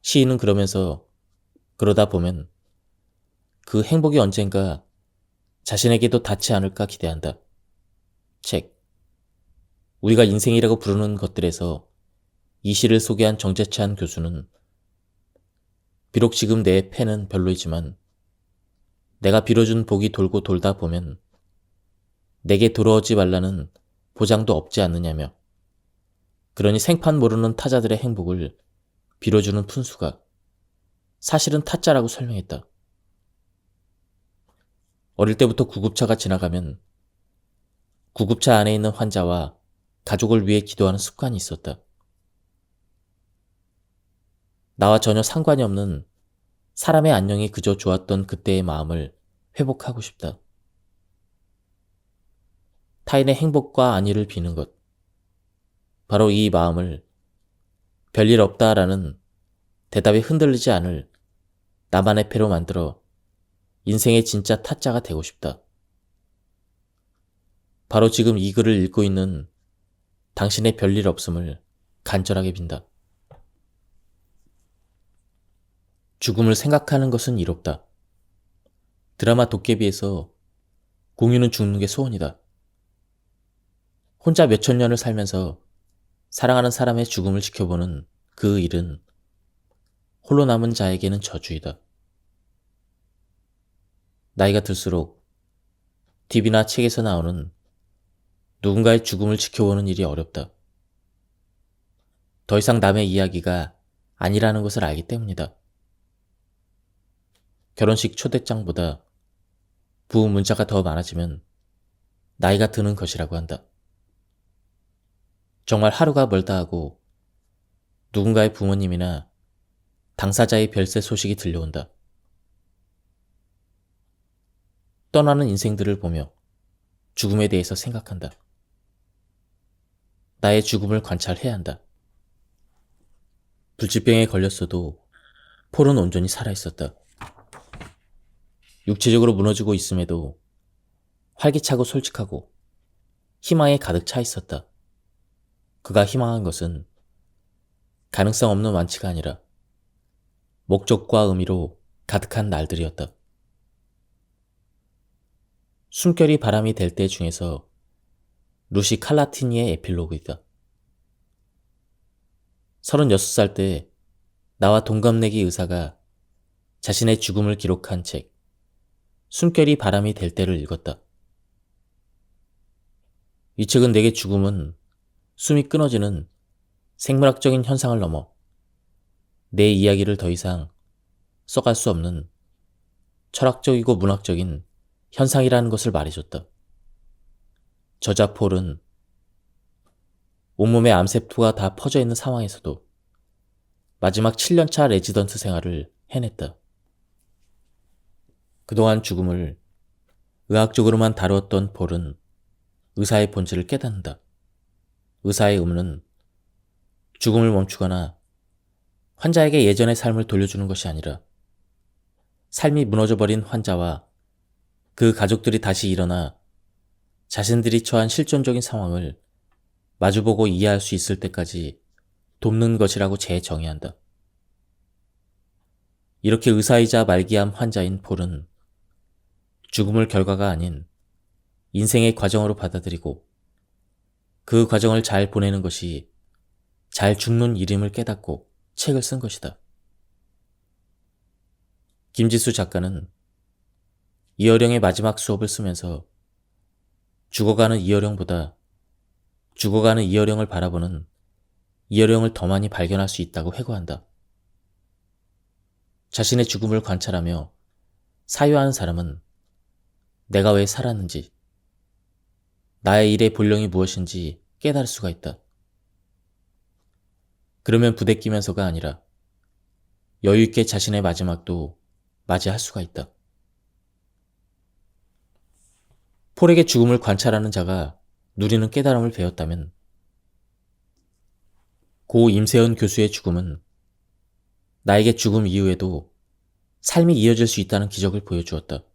시인은 그러다 보면 그 행복이 언젠가 자신에게도 닿지 않을까 기대한다. 책, 우리가 인생이라고 부르는 것들에서 이 시를 소개한 정재찬 교수는 비록 지금 내 펜은 별로이지만 내가 빌어준 복이 돌고 돌다 보면 내게 돌아오지 말라는 보장도 없지 않느냐며, 그러니 생판 모르는 타자들의 행복을 빌어주는 푼수가 사실은 타짜라고 설명했다. 어릴 때부터 구급차가 지나가면 구급차 안에 있는 환자와 가족을 위해 기도하는 습관이 있었다. 나와 전혀 상관이 없는 사람의 안녕이 그저 좋았던 그때의 마음을 회복하고 싶다. 타인의 행복과 안위를 비는 것, 바로 이 마음을 별일 없다라는 대답에 흔들리지 않을 나만의 패로 만들어 인생의 진짜 타짜가 되고 싶다. 바로 지금 이 글을 읽고 있는 당신의 별일 없음을 간절하게 빈다. 죽음을 생각하는 것은 이롭다. 드라마 도깨비에서 공유는 죽는 게 소원이다. 혼자 몇천 년을 살면서 사랑하는 사람의 죽음을 지켜보는 그 일은 홀로 남은 자에게는 저주이다. 나이가 들수록 TV나 책에서 나오는 누군가의 죽음을 지켜보는 일이 어렵다. 더 이상 남의 이야기가 아니라는 것을 알기 때문이다. 결혼식 초대장보다 부부 문자가 더 많아지면 나이가 드는 것이라고 한다. 정말 하루가 멀다 하고 누군가의 부모님이나 당사자의 별세 소식이 들려온다. 떠나는 인생들을 보며 죽음에 대해서 생각한다. 나의 죽음을 관찰해야 한다. 불치병에 걸렸어도 폴은 온전히 살아있었다. 육체적으로 무너지고 있음에도 활기차고 솔직하고 희망에 가득 차 있었다. 그가 희망한 것은 가능성 없는 완치가 아니라 목적과 의미로 가득한 날들이었다. 숨결이 바람이 될 때 중에서 루시 칼라티니의 에필로그이다. 36살 때 나와 동갑내기 의사가 자신의 죽음을 기록한 책 숨결이 바람이 될 때를 읽었다. 이 책은 내게 죽음은 숨이 끊어지는 생물학적인 현상을 넘어 내 이야기를 더 이상 써갈 수 없는 철학적이고 문학적인 현상이라는 것을 말해줬다. 저자 폴은 온몸에 암세포가 다 퍼져 있는 상황에서도 마지막 7년차 레지던트 생활을 해냈다. 그동안 죽음을 의학적으로만 다루었던 폴은 의사의 본질을 깨닫는다. 의사의 의무는 죽음을 멈추거나 환자에게 예전의 삶을 돌려주는 것이 아니라 삶이 무너져버린 환자와 그 가족들이 다시 일어나 자신들이 처한 실존적인 상황을 마주보고 이해할 수 있을 때까지 돕는 것이라고 재정의한다. 이렇게 의사이자 말기암 환자인 폴은 죽음을 결과가 아닌 인생의 과정으로 받아들이고 그 과정을 잘 보내는 것이 잘 죽는 이름을 깨닫고 책을 쓴 것이다. 김지수 작가는 이어령의 마지막 수업을 쓰면서 죽어가는 이어령보다 죽어가는 이어령을 바라보는 이어령을 더 많이 발견할 수 있다고 회고한다. 자신의 죽음을 관찰하며 사유하는 사람은 내가 왜 살았는지, 나의 일의 본령이 무엇인지 깨달을 수가 있다. 그러면 부대끼면서가 아니라 여유있게 자신의 마지막도 맞이할 수가 있다. 폴에게 죽음을 관찰하는 자가 누리는 깨달음을 배웠다면 고 임세현 교수의 죽음은 나에게 죽음 이후에도 삶이 이어질 수 있다는 기적을 보여주었다.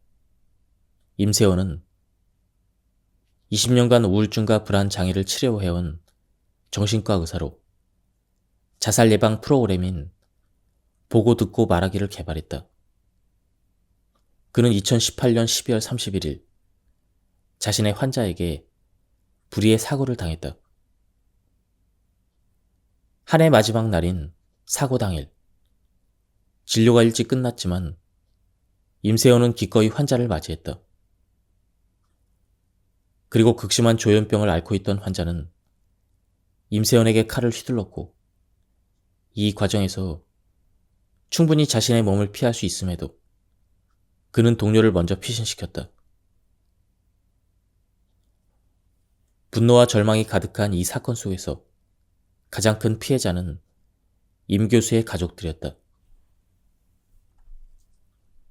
임세현은 20년간 우울증과 불안 장애를 치료해온 정신과 의사로 자살 예방 프로그램인 보고 듣고 말하기를 개발했다. 그는 2018년 12월 31일 자신의 환자에게 불의의 사고를 당했다. 한 해 마지막 날인 사고 당일, 진료가 일찍 끝났지만 임세현은 기꺼이 환자를 맞이했다. 그리고 극심한 조현병을 앓고 있던 환자는 임세현에게 칼을 휘둘렀고 이 과정에서 충분히 자신의 몸을 피할 수 있음에도 그는 동료를 먼저 피신시켰다. 분노와 절망이 가득한 이 사건 속에서 가장 큰 피해자는 임 교수의 가족들이었다.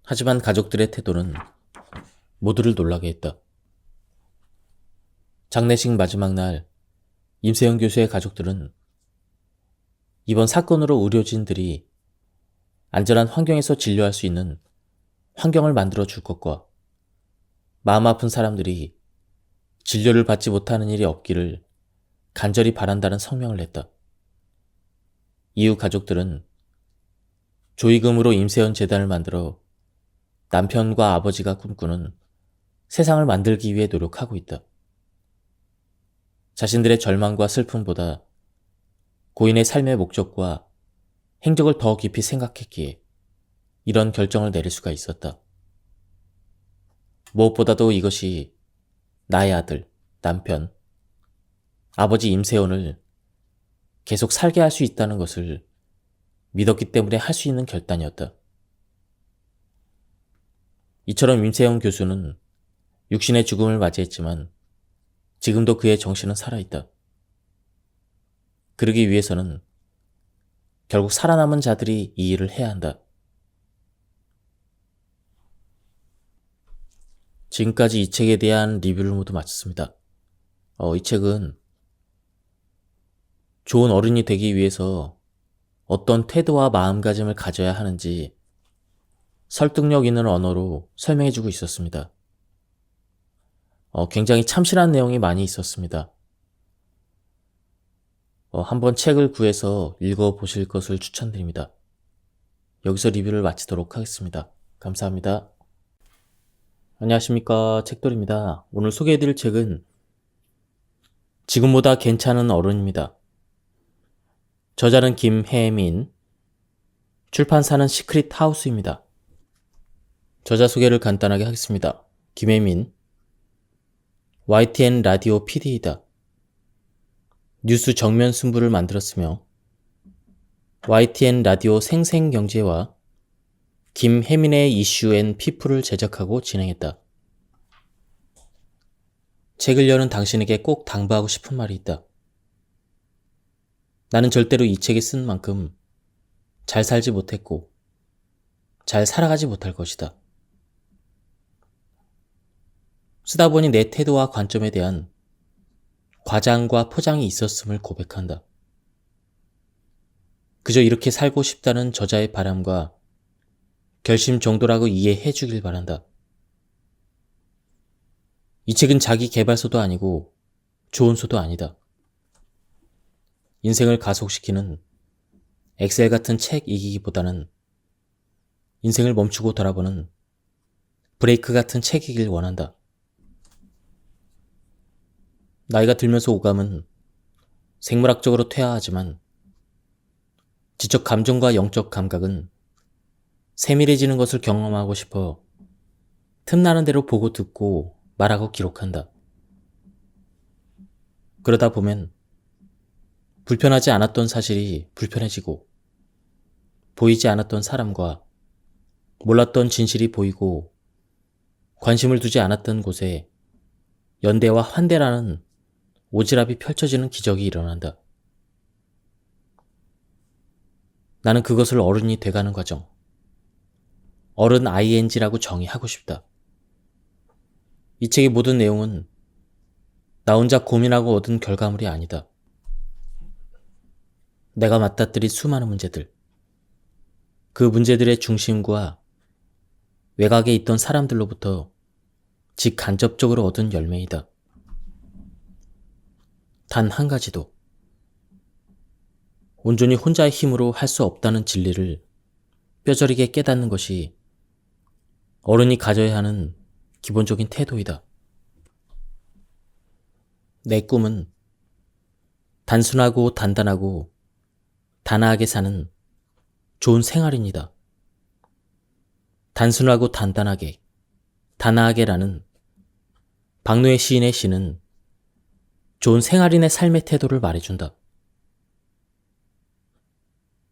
하지만 가족들의 태도는 모두를 놀라게 했다. 장례식 마지막 날 임세현 교수의 가족들은 이번 사건으로 의료진들이 안전한 환경에서 진료할 수 있는 환경을 만들어 줄 것과 마음 아픈 사람들이 진료를 받지 못하는 일이 없기를 간절히 바란다는 성명을 냈다. 이후 가족들은 조의금으로 임세현 재단을 만들어 남편과 아버지가 꿈꾸는 세상을 만들기 위해 노력하고 있다. 자신들의 절망과 슬픔보다 고인의 삶의 목적과 행적을 더 깊이 생각했기에 이런 결정을 내릴 수가 있었다. 무엇보다도 이것이 나의 아들, 남편, 아버지 임세현을 계속 살게 할 수 있다는 것을 믿었기 때문에 할 수 있는 결단이었다. 이처럼 임세현 교수는 육신의 죽음을 맞이했지만 지금도 그의 정신은 살아있다. 그러기 위해서는 결국 살아남은 자들이 이 일을 해야 한다. 지금까지 이 책에 대한 리뷰를 모두 마쳤습니다. 이 책은 좋은 어른이 되기 위해서 어떤 태도와 마음가짐을 가져야 하는지 설득력 있는 언어로 설명해주고 있었습니다. 굉장히 참신한 내용이 많이 있었습니다. 한번 책을 구해서 읽어보실 것을 추천드립니다. 여기서 리뷰를 마치도록 하겠습니다. 감사합니다. 안녕하십니까, 책돌입니다. 오늘 소개해드릴 책은 지금보다 괜찮은 어른입니다. 저자는 김혜민, 출판사는 시크릿 하우스입니다. 저자 소개를 간단하게 하겠습니다. 김혜민, YTN 라디오 PD이다. 뉴스 정면 승부를 만들었으며 YTN 라디오 생생경제와 김혜민의 이슈 앤 피플을 제작하고 진행했다. 책을 여는 당신에게 꼭 당부하고 싶은 말이 있다. 나는 절대로 이 책에 쓴 만큼 잘 살지 못했고 잘 살아가지 못할 것이다. 쓰다 보니 내 태도와 관점에 대한 과장과 포장이 있었음을 고백한다. 그저 이렇게 살고 싶다는 저자의 바람과 결심 정도라고 이해해 주길 바란다. 이 책은 자기 개발서도 아니고 조언서도 아니다. 인생을 가속시키는 엑셀 같은 책이기보다는 인생을 멈추고 돌아보는 브레이크 같은 책이길 원한다. 나이가 들면서 오감은 생물학적으로 퇴화하지만 지적 감정과 영적 감각은 세밀해지는 것을 경험하고 싶어 틈나는 대로 보고 듣고 말하고 기록한다. 그러다 보면 불편하지 않았던 사실이 불편해지고 보이지 않았던 사람과 몰랐던 진실이 보이고 관심을 두지 않았던 곳에 연대와 환대라는 오지랖이 펼쳐지는 기적이 일어난다. 나는 그것을 어른이 돼가는 과정, 어른 ING라고 정의하고 싶다. 이 책의 모든 내용은 나 혼자 고민하고 얻은 결과물이 아니다. 내가 맞닥뜨린 수많은 문제들, 그 문제들의 중심과 외곽에 있던 사람들로부터 직간접적으로 얻은 열매이다. 단 한 가지도 온전히 혼자의 힘으로 할 수 없다는 진리를 뼈저리게 깨닫는 것이 어른이 가져야 하는 기본적인 태도이다. 내 꿈은 단순하고 단단하고 단아하게 사는 좋은 생활입니다. 단순하고 단단하게, 단아하게라는 박노해 시인의 시는 좋은 생활인의 삶의 태도를 말해준다.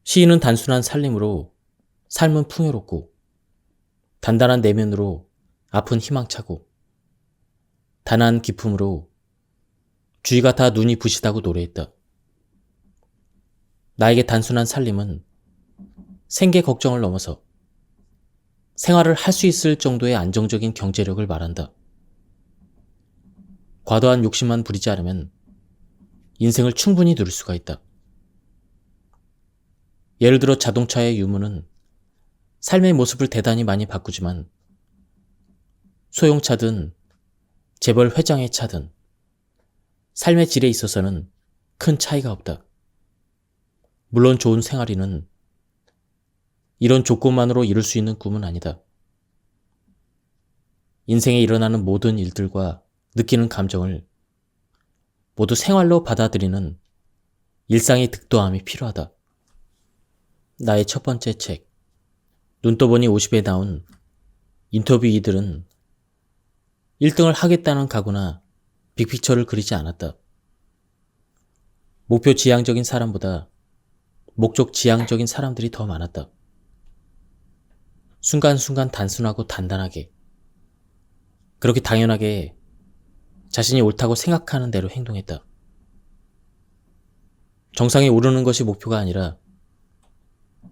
시인은 단순한 살림으로 삶은 풍요롭고 단단한 내면으로 앞은 희망차고 단아한 기품으로 주위가 다 눈이 부시다고 노래했다. 나에게 단순한 살림은 생계 걱정을 넘어서 생활을 할 수 있을 정도의 안정적인 경제력을 말한다. 과도한 욕심만 부리지 않으면 인생을 충분히 누릴 수가 있다. 예를 들어 자동차의 유무는 삶의 모습을 대단히 많이 바꾸지만 소형차든 재벌 회장의 차든 삶의 질에 있어서는 큰 차이가 없다. 물론 좋은 생활인은 이런 조건만으로 이룰 수 있는 꿈은 아니다. 인생에 일어나는 모든 일들과 느끼는 감정을 모두 생활로 받아들이는 일상의 득도함이 필요하다. 나의 첫 번째 책, 눈 떠보니 50에 나온 인터뷰 이들은 1등을 하겠다는 각오나 빅피처를 그리지 않았다. 목표 지향적인 사람보다 목적 지향적인 사람들이 더 많았다. 순간순간 단순하고 단단하게, 그렇게 당연하게 자신이 옳다고 생각하는 대로 행동했다. 정상에 오르는 것이 목표가 아니라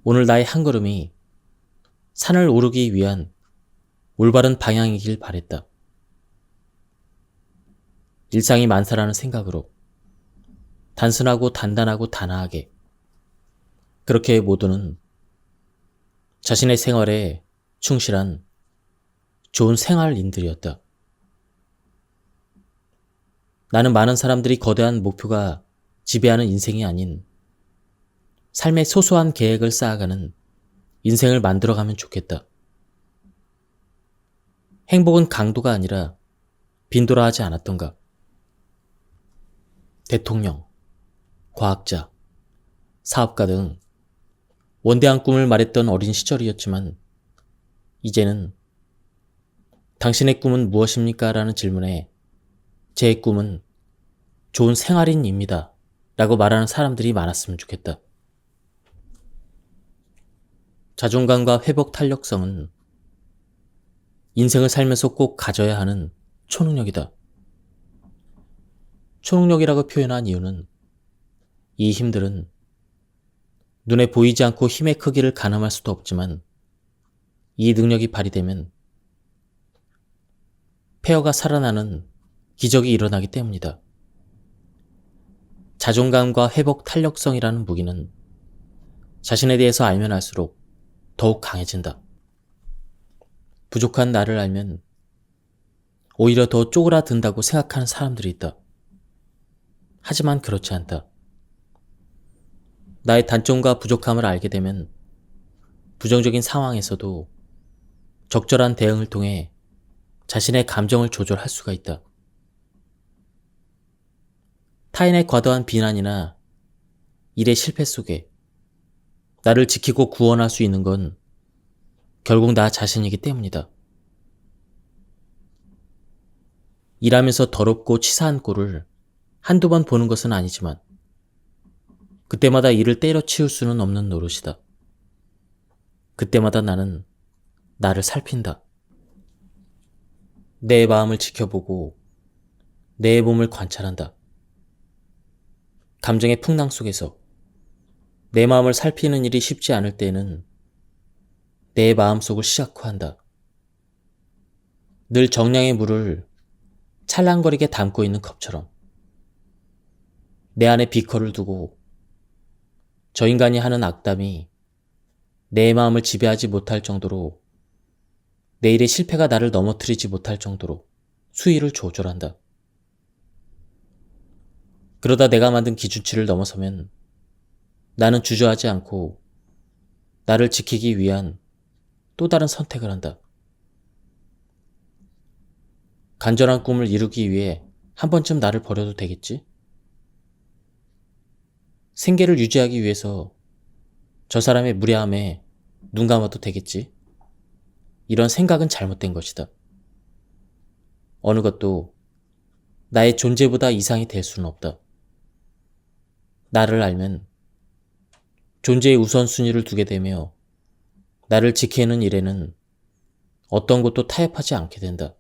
오늘 나의 한 걸음이 산을 오르기 위한 올바른 방향이길 바랬다. 일상이 만사라는 생각으로 단순하고 단단하고 단아하게, 그렇게 모두는 자신의 생활에 충실한 좋은 생활인들이었다. 나는 많은 사람들이 거대한 목표가 지배하는 인생이 아닌 삶의 소소한 계획을 쌓아가는 인생을 만들어가면 좋겠다. 행복은 강도가 아니라 빈도라 하지 않았던가. 대통령, 과학자, 사업가 등 원대한 꿈을 말했던 어린 시절이었지만 이제는 당신의 꿈은 무엇입니까? 라는 질문에 제 꿈은 좋은 생활인입니다. 라고 말하는 사람들이 많았으면 좋겠다. 자존감과 회복 탄력성은 인생을 살면서 꼭 가져야 하는 초능력이다. 초능력이라고 표현한 이유는 이 힘들은 눈에 보이지 않고 힘의 크기를 가늠할 수도 없지만 이 능력이 발휘되면 폐허가 살아나는 기적이 일어나기 때문이다. 자존감과 회복 탄력성이라는 무기는 자신에 대해서 알면 알수록 더욱 강해진다. 부족한 나를 알면 오히려 더 쪼그라든다고 생각하는 사람들이 있다. 하지만 그렇지 않다. 나의 단점과 부족함을 알게 되면 부정적인 상황에서도 적절한 대응을 통해 자신의 감정을 조절할 수가 있다. 타인의 과도한 비난이나 일의 실패 속에 나를 지키고 구원할 수 있는 건 결국 나 자신이기 때문이다. 일하면서 더럽고 치사한 꼴을 한두 번 보는 것은 아니지만 그때마다 이를 때려치울 수는 없는 노릇이다. 그때마다 나는 나를 살핀다. 내 마음을 지켜보고 내 몸을 관찰한다. 감정의 풍랑 속에서 내 마음을 살피는 일이 쉽지 않을 때에는 내 마음속을 시각화한다. 늘 정량의 물을 찰랑거리게 담고 있는 컵처럼 내 안에 비커를 두고 저 인간이 하는 악담이 내 마음을 지배하지 못할 정도로, 내일의 실패가 나를 넘어뜨리지 못할 정도로 수위를 조절한다. 그러다 내가 만든 기준치를 넘어서면 나는 주저하지 않고 나를 지키기 위한 또 다른 선택을 한다. 간절한 꿈을 이루기 위해 한 번쯤 나를 버려도 되겠지? 생계를 유지하기 위해서 저 사람의 무례함에 눈 감아도 되겠지? 이런 생각은 잘못된 것이다. 어느 것도 나의 존재보다 이상이 될 수는 없다. 나를 알면 존재의 우선순위를 두게 되며 나를 지키는 일에는 어떤 것도 타협하지 않게 된다.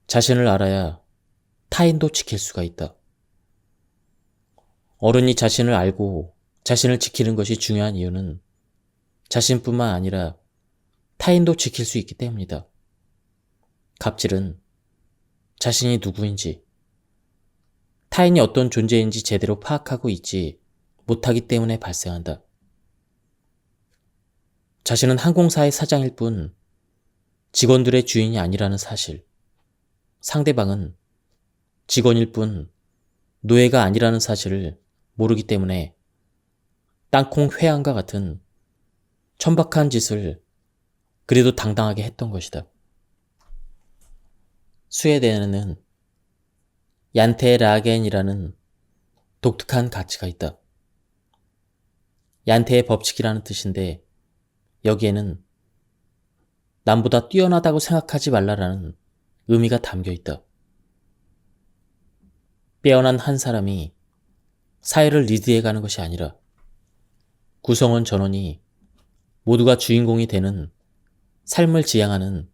자신을 알아야 타인도 지킬 수가 있다. 어른이 자신을 알고 자신을 지키는 것이 중요한 이유는 자신뿐만 아니라 타인도 지킬 수 있기 때문이다. 갑질은 자신이 누구인지, 타인이 어떤 존재인지 제대로 파악하고 있지 못하기 때문에 발생한다. 자신은 항공사의 사장일 뿐 직원들의 주인이 아니라는 사실, 상대방은 직원일 뿐 노예가 아니라는 사실을 모르기 때문에 땅콩 회항과 같은 천박한 짓을 그래도 당당하게 했던 것이다. 스웨덴에는 얀테라겐이라는 독특한 가치가 있다. 얀테의 법칙이라는 뜻인데 여기에는 남보다 뛰어나다고 생각하지 말라라는 의미가 담겨 있다. 빼어난 한 사람이 사회를 리드해가는 것이 아니라 구성원 전원이 모두가 주인공이 되는 삶을 지향하는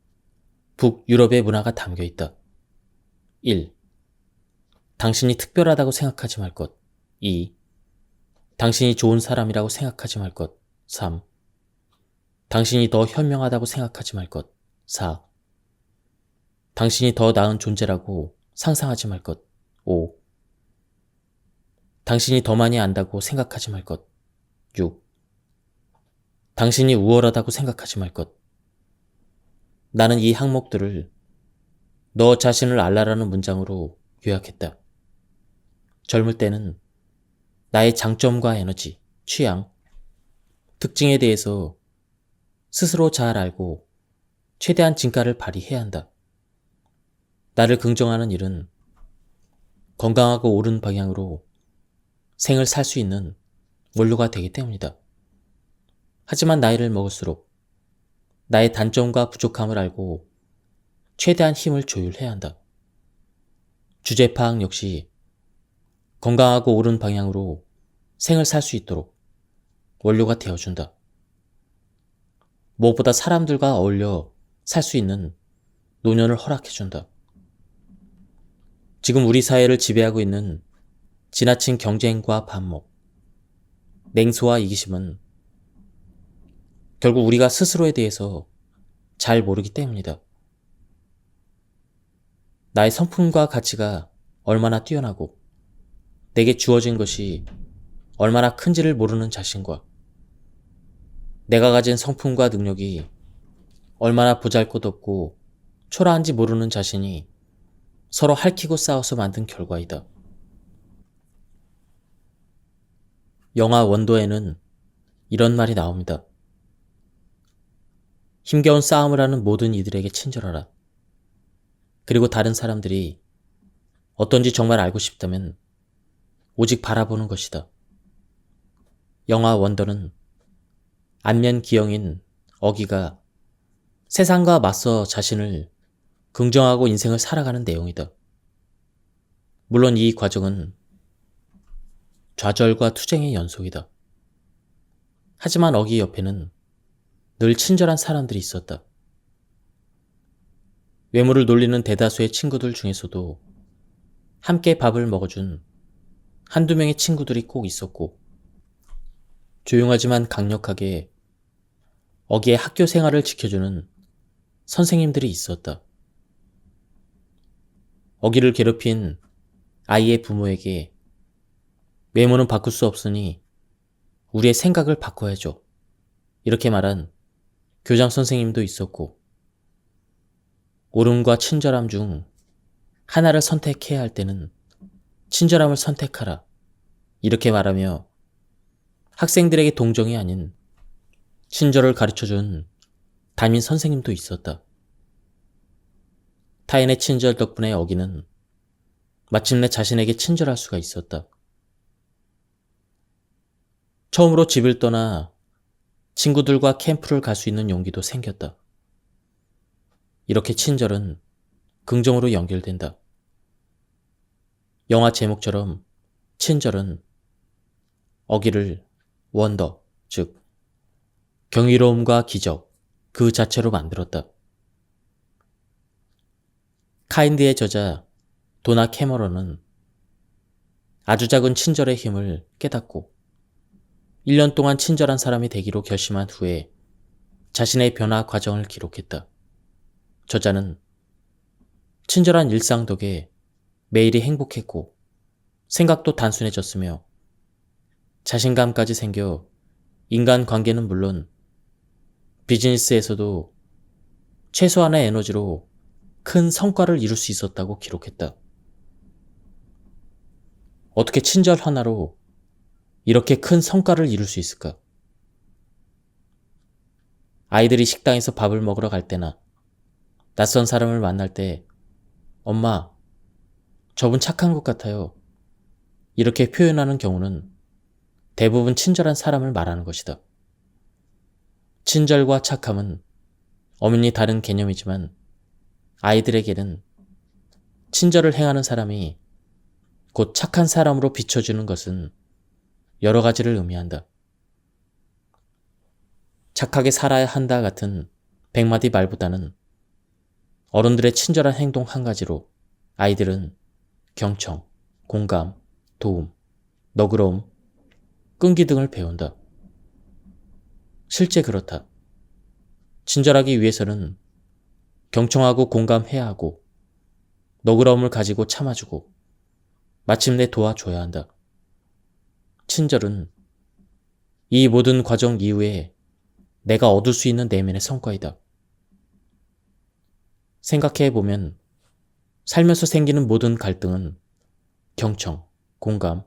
북유럽의 문화가 담겨 있다. 1. 당신이 특별하다고 생각하지 말 것. 2. 당신이 좋은 사람이라고 생각하지 말 것. 3. 당신이 더 현명하다고 생각하지 말 것. 4. 당신이 더 나은 존재라고 상상하지 말 것. 5. 당신이 더 많이 안다고 생각하지 말 것. 6. 당신이 우월하다고 생각하지 말 것. 나는 이 항목들을 너 자신을 알라라는 문장으로 요약했다. 젊을 때는 나의 장점과 에너지, 취향, 특징에 대해서 스스로 잘 알고 최대한 진가를 발휘해야 한다. 나를 긍정하는 일은 건강하고 옳은 방향으로 생을 살 수 있는 원료가 되기 때문이다. 하지만 나이를 먹을수록 나의 단점과 부족함을 알고 최대한 힘을 조율해야 한다. 주제 파악 역시 건강하고 옳은 방향으로 생을 살 수 있도록 원료가 되어준다. 무엇보다 사람들과 어울려 살 수 있는 노년을 허락해준다. 지금 우리 사회를 지배하고 있는 지나친 경쟁과 반목, 냉소와 이기심은 결국 우리가 스스로에 대해서 잘 모르기 때문이다. 나의 성품과 가치가 얼마나 뛰어나고 내게 주어진 것이 얼마나 큰지를 모르는 자신과 내가 가진 성품과 능력이 얼마나 보잘것없고 초라한지 모르는 자신이 서로 핥히고 싸워서 만든 결과이다. 영화 원더에는 이런 말이 나옵니다. 힘겨운 싸움을 하는 모든 이들에게 친절하라. 그리고 다른 사람들이 어떤지 정말 알고 싶다면 오직 바라보는 것이다. 영화 원더는 안면 기형인 어기가 세상과 맞서 자신을 긍정하고 인생을 살아가는 내용이다. 물론 이 과정은 좌절과 투쟁의 연속이다. 하지만 어기 옆에는 늘 친절한 사람들이 있었다. 외모를 놀리는 대다수의 친구들 중에서도 함께 밥을 먹어준 한두 명의 친구들이 꼭 있었고, 조용하지만 강력하게 어기의 학교 생활을 지켜주는 선생님들이 있었다. 어기를 괴롭힌 아이의 부모에게 외모는 바꿀 수 없으니 우리의 생각을 바꿔야죠, 이렇게 말한 교장 선생님도 있었고, 옳음과 친절함 중 하나를 선택해야 할 때는 친절함을 선택하라, 이렇게 말하며 학생들에게 동정이 아닌 친절을 가르쳐준 담임 선생님도 있었다. 타인의 친절 덕분에 어기는 마침내 자신에게 친절할 수가 있었다. 처음으로 집을 떠나 친구들과 캠프를 갈 수 있는 용기도 생겼다. 이렇게 친절은 긍정으로 연결된다. 영화 제목처럼 친절은 어기를 원더, 즉 경이로움과 기적 그 자체로 만들었다. 카인드의 저자 도나 캐머런은 아주 작은 친절의 힘을 깨닫고 1년 동안 친절한 사람이 되기로 결심한 후에 자신의 변화 과정을 기록했다. 저자는 친절한 일상 덕에 매일이 행복했고 생각도 단순해졌으며 자신감까지 생겨 인간관계는 물론 비즈니스에서도 최소한의 에너지로 큰 성과를 이룰 수 있었다고 기록했다. 어떻게 친절 하나로 이렇게 큰 성과를 이룰 수 있을까? 아이들이 식당에서 밥을 먹으러 갈 때나 낯선 사람을 만날 때 엄마, 저분 착한 것 같아요, 이렇게 표현하는 경우는 대부분 친절한 사람을 말하는 것이다. 친절과 착함은 엄연히 다른 개념이지만 아이들에게는 친절을 행하는 사람이 곧 착한 사람으로 비춰주는 것은 여러 가지를 의미한다. 착하게 살아야 한다 같은 100마디 말보다는 어른들의 친절한 행동 한 가지로 아이들은 경청, 공감, 도움, 너그러움, 끈기 등을 배운다. 실제 그렇다. 친절하기 위해서는 경청하고 공감해야 하고 너그러움을 가지고 참아주고 마침내 도와줘야 한다. 친절은 이 모든 과정 이후에 내가 얻을 수 있는 내면의 성과이다. 생각해보면 살면서 생기는 모든 갈등은 경청, 공감,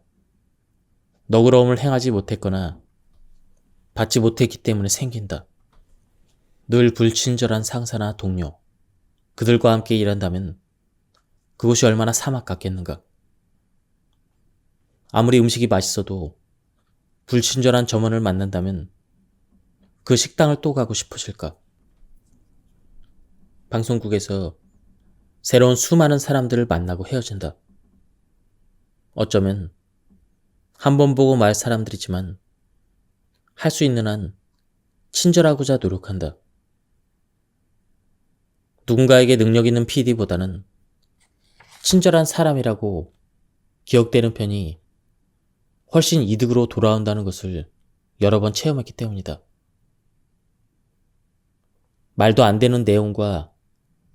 너그러움을 행하지 못했거나 받지 못했기 때문에 생긴다. 늘 불친절한 상사나 동료, 그들과 함께 일한다면 그것이 얼마나 사막 같겠는가. 아무리 음식이 맛있어도 불친절한 점원을 만난다면 그 식당을 또 가고 싶으실까? 방송국에서 새로운 수많은 사람들을 만나고 헤어진다. 어쩌면 한 번 보고 말 사람들이지만 할 수 있는 한 친절하고자 노력한다. 누군가에게 능력 있는 PD보다는 친절한 사람이라고 기억되는 편이 훨씬 이득으로 돌아온다는 것을 여러 번 체험했기 때문이다. 말도 안 되는 내용과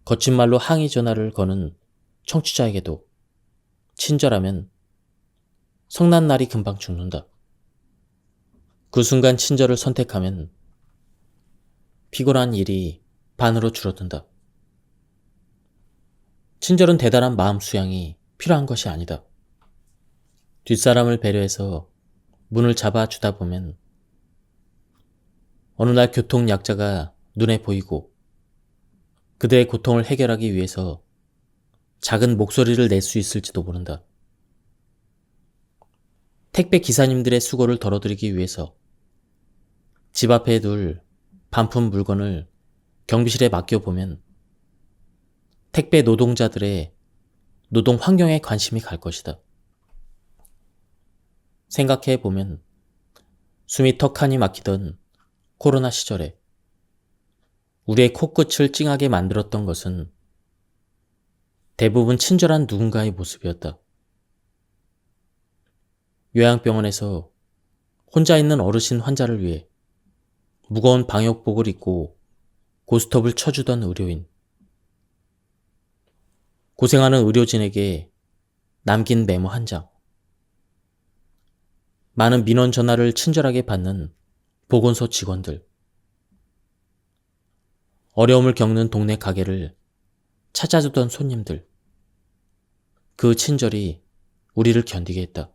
거친 말로 항의 전화를 거는 청취자에게도 친절하면 성난 날이 금방 죽는다. 그 순간 친절을 선택하면 피곤한 일이 반으로 줄어든다. 친절은 대단한 마음 수양이 필요한 것이 아니다. 뒷사람을 배려해서 문을 잡아주다 보면 어느 날 교통약자가 눈에 보이고 그들의 고통을 해결하기 위해서 작은 목소리를 낼 수 있을지도 모른다. 택배 기사님들의 수고를 덜어드리기 위해서 집 앞에 둘 반품 물건을 경비실에 맡겨보면 택배 노동자들의 노동 환경에 관심이 갈 것이다. 생각해보면 숨이 턱하니 막히던 코로나 시절에 우리의 코끝을 찡하게 만들었던 것은 대부분 친절한 누군가의 모습이었다. 요양병원에서 혼자 있는 어르신 환자를 위해 무거운 방역복을 입고 고스톱을 쳐주던 의료인, 고생하는 의료진에게 남긴 메모 한 장, 많은 민원 전화를 친절하게 받는 보건소 직원들, 어려움을 겪는 동네 가게를 찾아주던 손님들, 그 친절이 우리를 견디게 했다.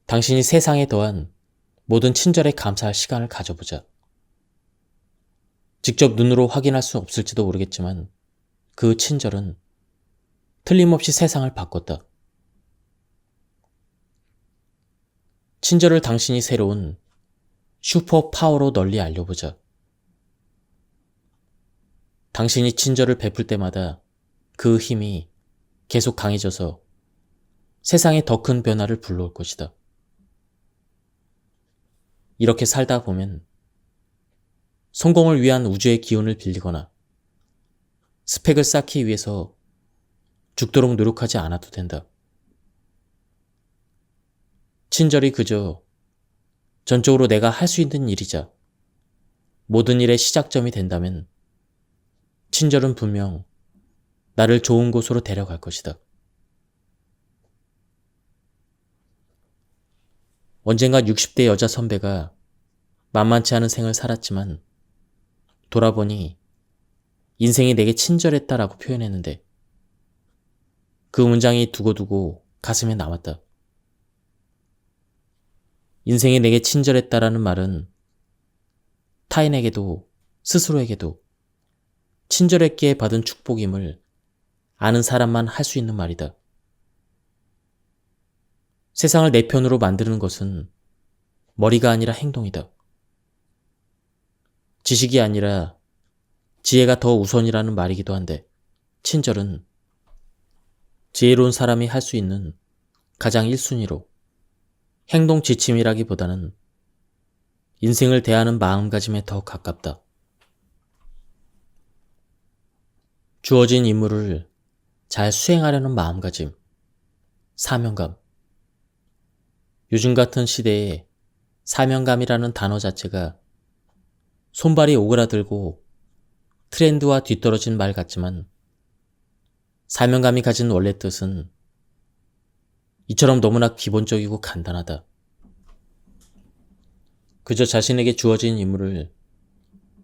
당신이 세상에 더한 모든 친절에 감사할 시간을 가져보자. 직접 눈으로 확인할 수 없을지도 모르겠지만 그 친절은 틀림없이 세상을 바꿨다. 친절을 당신이 새로운 슈퍼파워로 널리 알려보자. 당신이 친절을 베풀 때마다 그 힘이 계속 강해져서 세상에 더 큰 변화를 불러올 것이다. 이렇게 살다 보면 성공을 위한 우주의 기운을 빌리거나 스펙을 쌓기 위해서 죽도록 노력하지 않아도 된다. 친절이 그저 전적으로 내가 할 수 있는 일이자 모든 일의 시작점이 된다면 친절은 분명 나를 좋은 곳으로 데려갈 것이다. 언젠가 60대 여자 선배가 만만치 않은 생을 살았지만 돌아보니 인생이 내게 친절했다라고 표현했는데 그 문장이 두고두고 가슴에 남았다. 인생이 내게 친절했다라는 말은 타인에게도 스스로에게도 친절했기에 받은 축복임을 아는 사람만 할 수 있는 말이다. 세상을 내 편으로 만드는 것은 머리가 아니라 행동이다. 지식이 아니라 지혜가 더 우선이라는 말이기도 한데 친절은 지혜로운 사람이 할 수 있는 가장 1순위로 행동 지침이라기보다는 인생을 대하는 마음가짐에 더 가깝다. 주어진 임무를 잘 수행하려는 마음가짐, 사명감. 요즘 같은 시대에 사명감이라는 단어 자체가 손발이 오그라들고 트렌드와 뒤떨어진 말 같지만 사명감이 가진 원래 뜻은 이처럼 너무나 기본적이고 간단하다. 그저 자신에게 주어진 임무를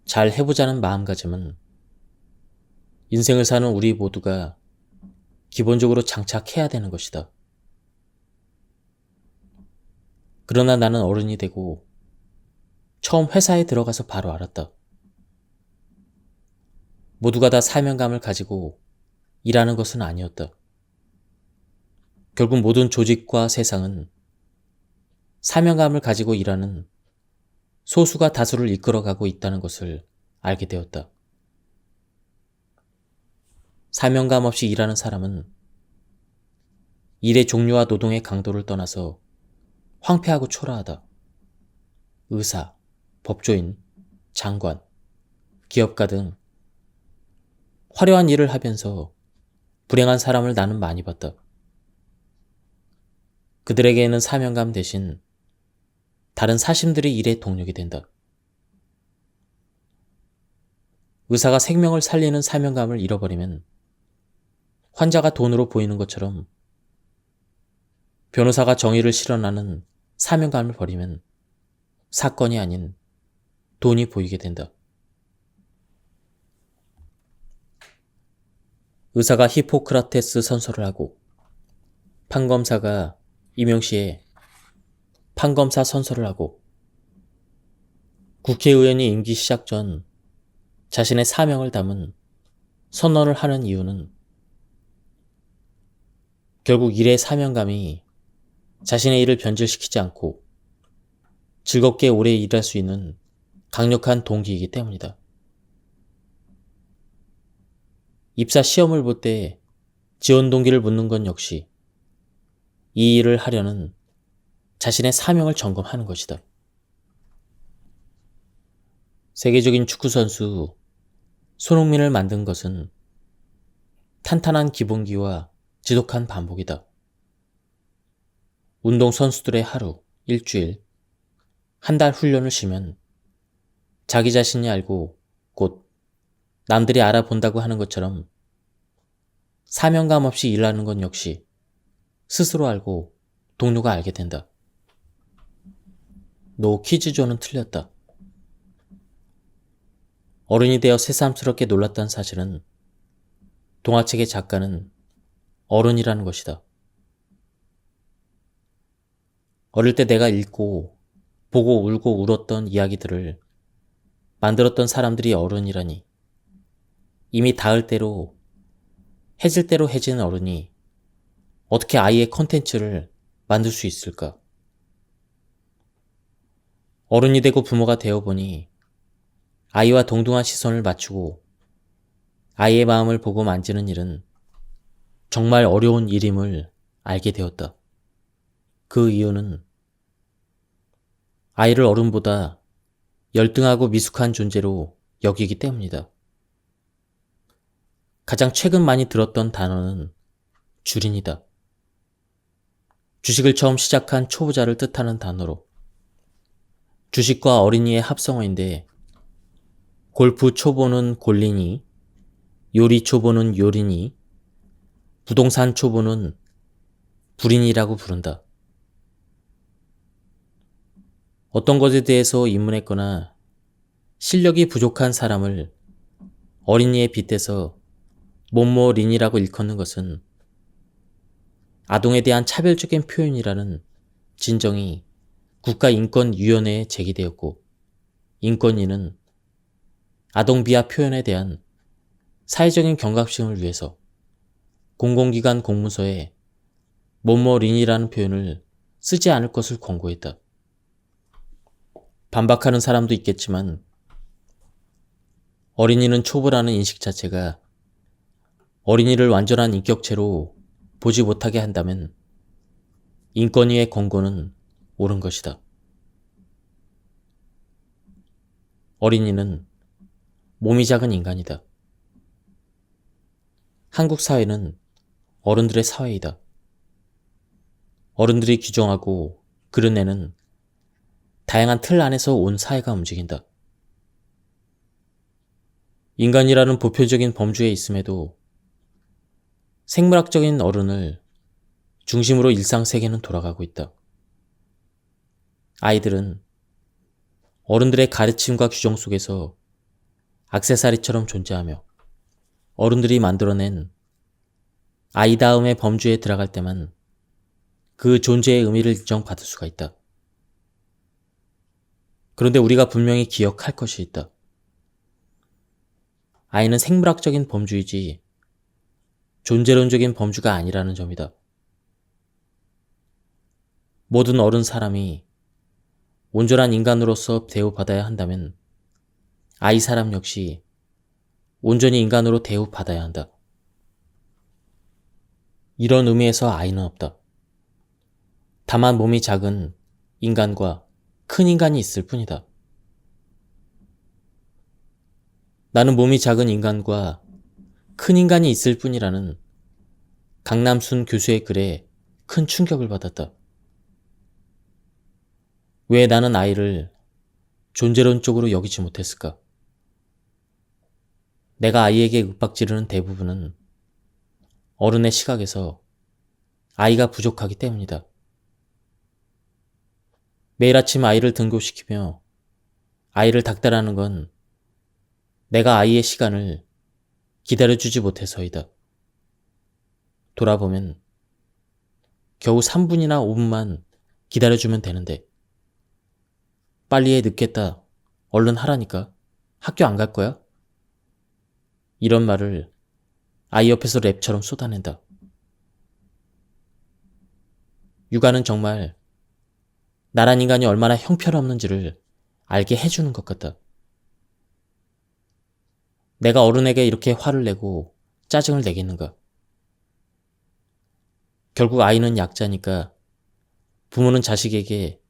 잘 해보자는 마음가짐은 인생을 사는 우리 모두가 기본적으로 장착해야 되는 것이다. 그러나 나는 어른이 되고 처음 회사에 들어가서 바로 알았다. 모두가 다 사명감을 가지고 일하는 것은 아니었다. 결국 모든 조직과 세상은 사명감을 가지고 일하는 소수가 다수를 이끌어가고 있다는 것을 알게 되었다. 사명감 없이 일하는 사람은 일의 종류와 노동의 강도를 떠나서 황폐하고 초라하다. 의사, 법조인, 장관, 기업가 등 화려한 일을 하면서 불행한 사람을 나는 많이 봤다. 그들에게는 사명감 대신 다른 사심들이 일의 동력이 된다. 의사가 생명을 살리는 사명감을 잃어버리면 환자가 돈으로 보이는 것처럼 변호사가 정의를 실현하는 사명감을 버리면 사건이 아닌 돈이 보이게 된다. 의사가 히포크라테스 선서를 하고 판검사가 임용시에 판검사 선서를 하고 국회의원이 임기 시작 전 자신의 사명을 담은 선언을 하는 이유는 결국 일의 사명감이 자신의 일을 변질시키지 않고 즐겁게 오래 일할 수 있는 강력한 동기이기 때문이다. 입사 시험을 볼 때 지원 동기를 묻는 건 역시 이 일을 하려는 자신의 사명을 점검하는 것이다. 세계적인 축구선수 손흥민을 만든 것은 탄탄한 기본기와 지독한 반복이다. 운동선수들의 하루, 일주일, 한 달 훈련을 쉬면 자기 자신이 알고 곧 남들이 알아본다고 하는 것처럼 사명감 없이 일하는 건 역시 스스로 알고 동료가 알게 된다. 노 키즈존은 틀렸다. 어른이 되어 새삼스럽게 놀랐던 사실은 동화책의 작가는 어른이라는 것이다. 어릴 때 내가 읽고 보고 울고 울었던 이야기들을 만들었던 사람들이 어른이라니, 이미 닿을 대로 해질 대로 해진 어른이 어떻게 아이의 컨텐츠를 만들 수 있을까? 어른이 되고 부모가 되어보니 아이와 동등한 시선을 맞추고 아이의 마음을 보고 만지는 일은 정말 어려운 일임을 알게 되었다. 그 이유는 아이를 어른보다 열등하고 미숙한 존재로 여기기 때문이다. 가장 최근 많이 들었던 단어는 주린이다. 주식을 처음 시작한 초보자를 뜻하는 단어로, 주식과 어린이의 합성어인데 골프 초보는 골린이, 요리 초보는 요린이, 부동산 초보는 불인이라고 부른다. 어떤 것에 대해서 입문했거나 실력이 부족한 사람을 어린이에 빗대서 뭐뭐린이라고 일컫는 것은 아동에 대한 차별적인 표현이라는 진정이 국가인권위원회에 제기되었고, 인권위는 아동 비하 표현에 대한 사회적인 경각심을 위해서 공공기관 공문서에 뭐뭐린이라는 표현을 쓰지 않을 것을 권고했다. 반박하는 사람도 있겠지만 어린이는 초보라는 인식 자체가 어린이를 완전한 인격체로 보지 못하게 한다면 인권위의 권고는 옳은 것이다. 어린이는 몸이 작은 인간이다. 한국 사회는 어른들의 사회이다. 어른들이 규정하고 그려내는 다양한 틀 안에서 온 사회가 움직인다. 인간이라는 보편적인 범주에 있음에도 생물학적인 어른을 중심으로 일상세계는 돌아가고 있다. 아이들은 어른들의 가르침과 규정 속에서 액세서리처럼 존재하며 어른들이 만들어낸 아이다움의 범주에 들어갈 때만 그 존재의 의미를 인정받을 수가 있다. 그런데 우리가 분명히 기억할 것이 있다. 아이는 생물학적인 범주이지 존재론적인 범주가 아니라는 점이다. 모든 어른 사람이 온전한 인간으로서 대우받아야 한다면 아이 사람 역시 온전히 인간으로 대우받아야 한다. 이런 의미에서 아이는 없다. 다만 몸이 작은 인간과 큰 인간이 있을 뿐이다. 나는 몸이 작은 인간과 큰 인간이 있을 뿐이라는 강남순 교수의 글에 큰 충격을 받았다. 왜 나는 아이를 존재론적으로 여기지 못했을까? 내가 아이에게 윽박지르는 대부분은 어른의 시각에서 아이가 부족하기 때문이다. 매일 아침 아이를 등교시키며 아이를 닦다라는 건 내가 아이의 시간을 기다려주지 못해서이다. 돌아보면 겨우 3분이나 5분만 기다려주면 되는데 빨리 해 늦겠다. 얼른 하라니까. 학교 안 갈 거야? 이런 말을 아이 옆에서 랩처럼 쏟아낸다. 육아는 정말 나란 인간이 얼마나 형편없는지를 알게 해주는 것 같다. 내가 어른에게 이렇게 화를 내고 짜증을 내겠는가? 결국 아이는 약자니까 부모는 자식에게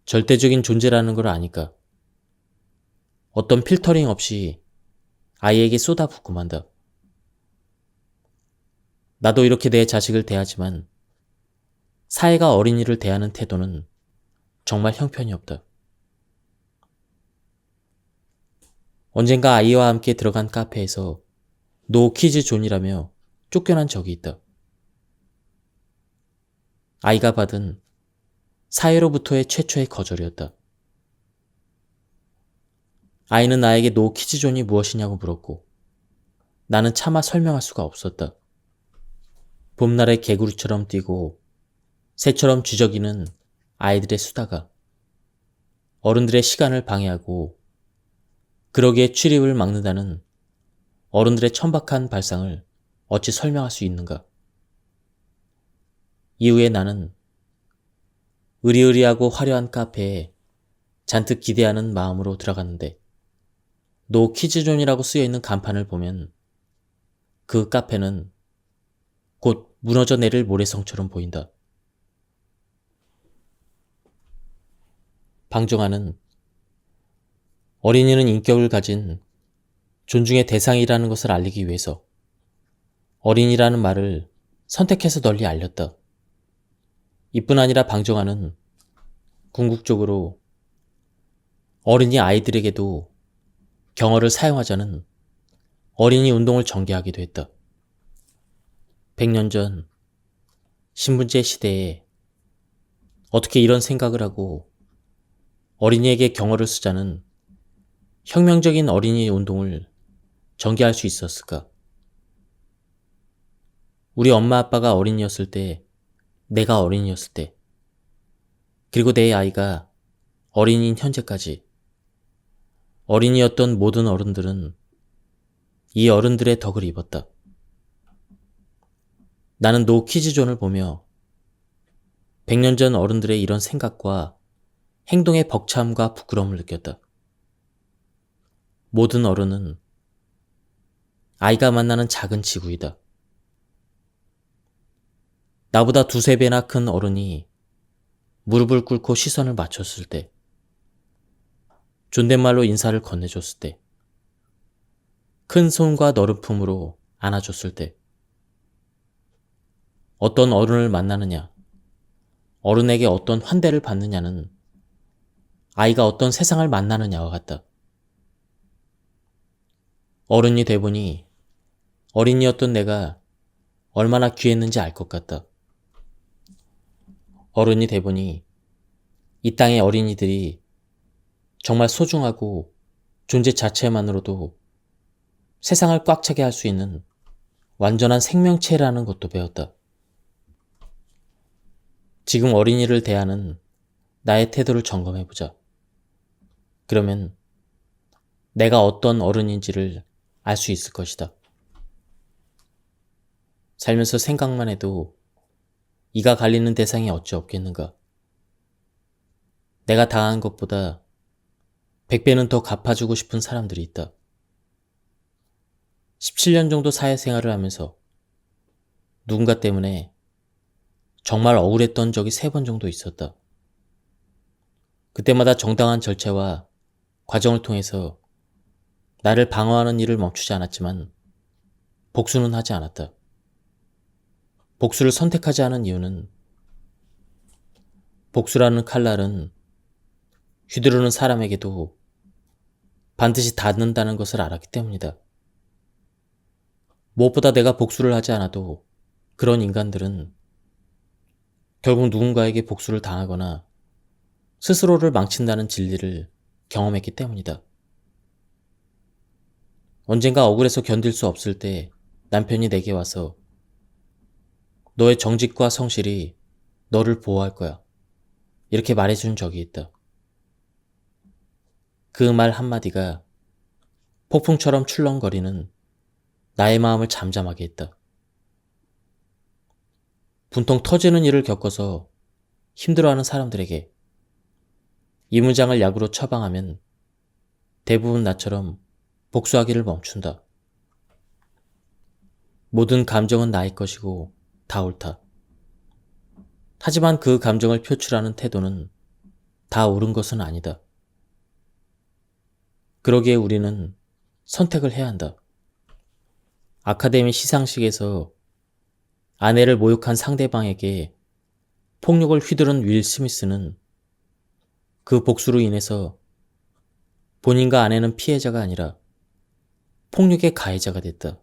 절대적인 존재라는 걸 아니까 어떤 필터링 없이 아이에게 쏟아붓고 만다. 나도 이렇게 내 자식을 대하지만 사회가 어린이를 대하는 태도는 정말 형편이 없다. 언젠가 아이와 함께 들어간 카페에서 노 키즈 존이라며 쫓겨난 적이 있다. 아이가 받은 사회로부터의 최초의 거절이었다. 아이는 나에게 노 키즈 존이 무엇이냐고 물었고 나는 차마 설명할 수가 없었다. 봄날의 개구리처럼 뛰고 새처럼 쥐저기는 아이들의 수다가 어른들의 시간을 방해하고 그러기에 출입을 막는다는 어른들의 천박한 발상을 어찌 설명할 수 있는가? 이후에 나는 으리으리하고 화려한 카페에 잔뜩 기대하는 마음으로 들어갔는데 노 키즈존이라고 쓰여있는 간판을 보면 그 카페는 곧 무너져 내릴 모래성처럼 보인다. 방정환은 어린이는 인격을 가진 존중의 대상이라는 것을 알리기 위해서 어린이라는 말을 선택해서 널리 알렸다. 이뿐 아니라 방정환은 궁극적으로 어린이 아이들에게도 경어를 사용하자는 어린이 운동을 전개하기도 했다. 100년 전 신분제 시대에 어떻게 이런 생각을 하고 어린이에게 경어를 쓰자는 혁명적인 어린이 운동을 전개할 수 있었을까? 우리 엄마 아빠가 어린이였을 때, 내가 어린이였을 때, 그리고 내 아이가 어린이인 현재까지 어린이였던 모든 어른들은 이 어른들의 덕을 입었다. 나는 노 키즈존을 보며 100년 전 어른들의 이런 생각과 행동의 벅참과 부끄러움을 느꼈다. 모든 어른은 아이가 만나는 작은 지구이다. 나보다 두세 배나 큰 어른이 무릎을 꿇고 시선을 맞췄을 때, 존댓말로 인사를 건네줬을 때, 큰 손과 너른 품으로 안아줬을 때, 어떤 어른을 만나느냐, 어른에게 어떤 환대를 받느냐는 아이가 어떤 세상을 만나느냐와 같다. 어른이 돼보니 어린이였던 내가 얼마나 귀했는지 알 것 같다. 어른이 돼보니 이 땅의 어린이들이 정말 소중하고 존재 자체만으로도 세상을 꽉 차게 할 수 있는 완전한 생명체라는 것도 배웠다. 지금 어린이를 대하는 나의 태도를 점검해보자. 그러면 내가 어떤 어른인지를 알 수 있을 것이다. 살면서 생각만 해도 이가 갈리는 대상이 어찌 없겠는가. 내가 당한 것보다 100배는 더 갚아주고 싶은 사람들이 있다. 17년 정도 사회생활을 하면서 누군가 때문에 정말 억울했던 적이 3번 정도 있었다. 그때마다 정당한 절차와 과정을 통해서 나를 방어하는 일을 멈추지 않았지만 복수는 하지 않았다. 복수를 선택하지 않은 이유는 복수라는 칼날은 휘두르는 사람에게도 반드시 닿는다는 것을 알았기 때문이다. 무엇보다 내가 복수를 하지 않아도 그런 인간들은 결국 누군가에게 복수를 당하거나 스스로를 망친다는 진리를 경험했기 때문이다. 언젠가 억울해서 견딜 수 없을 때 남편이 내게 와서 너의 정직과 성실이 너를 보호할 거야. 이렇게 말해준 적이 있다. 그 말 한마디가 폭풍처럼 출렁거리는 나의 마음을 잠잠하게 했다. 분통 터지는 일을 겪어서 힘들어하는 사람들에게 이 문장을 약으로 처방하면 대부분 나처럼 복수하기를 멈춘다. 모든 감정은 나의 것이고 다 옳다. 하지만 그 감정을 표출하는 태도는 다 옳은 것은 아니다. 그러기에 우리는 선택을 해야 한다. 아카데미 시상식에서 아내를 모욕한 상대방에게 폭력을 휘두른 윌 스미스는 그 복수로 인해서 본인과 아내는 피해자가 아니라 폭력의 가해자가 됐다.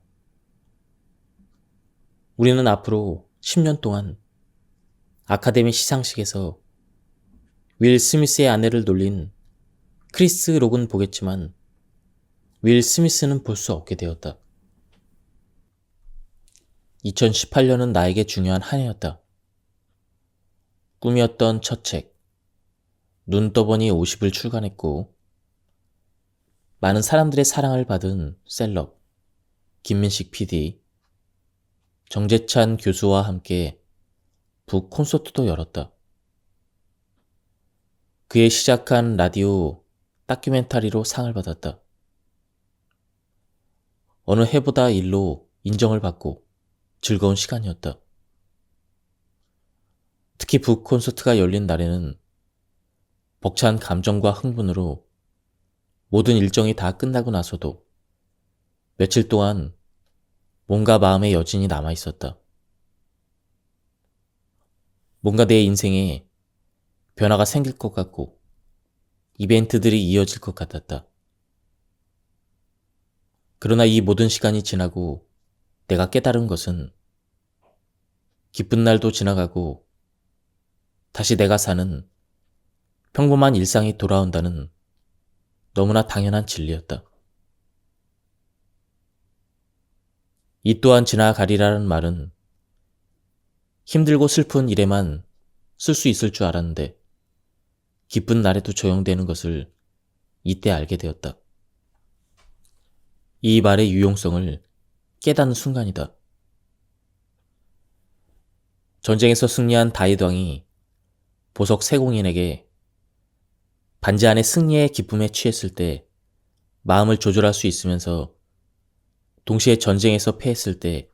우리는 앞으로 10년 동안 아카데미 시상식에서 윌 스미스의 아내를 놀린 크리스 록은 보겠지만 윌 스미스는 볼 수 없게 되었다. 2018년은 나에게 중요한 한 해였다. 꿈이었던 첫 책, 눈 떠보니 50을 출간했고 많은 사람들의 사랑을 받은 셀럽, 김민식 PD, 정재찬 교수와 함께 북 콘서트도 열었다. 그의 시작한 라디오 다큐멘터리로 상을 받았다. 어느 해보다 일로 인정을 받고 즐거운 시간이었다. 특히 북 콘서트가 열린 날에는 벅찬 감정과 흥분으로 모든 일정이 다 끝나고 나서도 며칠 동안 뭔가 마음의 여진이 남아 있었다. 뭔가 내 인생에 변화가 생길 것 같고 이벤트들이 이어질 것 같았다. 그러나 이 모든 시간이 지나고 내가 깨달은 것은 기쁜 날도 지나가고 다시 내가 사는 평범한 일상이 돌아온다는 너무나 당연한 진리였다. 이 또한 지나가리라는 말은 힘들고 슬픈 일에만 쓸 수 있을 줄 알았는데 기쁜 날에도 적용되는 것을 이때 알게 되었다. 이 말의 유용성을 깨닫는 순간이다. 전쟁에서 승리한 다윗 왕이 보석 세공인에게 반지 안에 승리의 기쁨에 취했을 때 마음을 조절할 수 있으면서 동시에 전쟁에서 패했을 때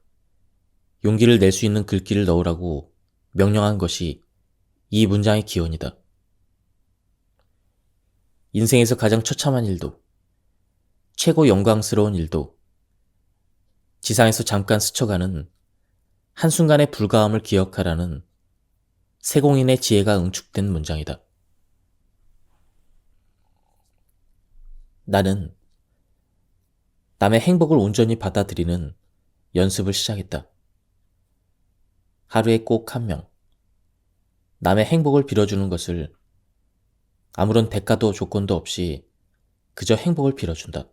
용기를 낼 수 있는 글귀를 넣으라고 명령한 것이 이 문장의 기원이다. 인생에서 가장 처참한 일도, 최고 영광스러운 일도, 지상에서 잠깐 스쳐가는 한순간의 불가함을 기억하라는 세공인의 지혜가 응축된 문장이다. 나는 남의 행복을 온전히 받아들이는 연습을 시작했다. 하루에 꼭 한 명, 남의 행복을 빌어주는 것을 아무런 대가도 조건도 없이 그저 행복을 빌어준다.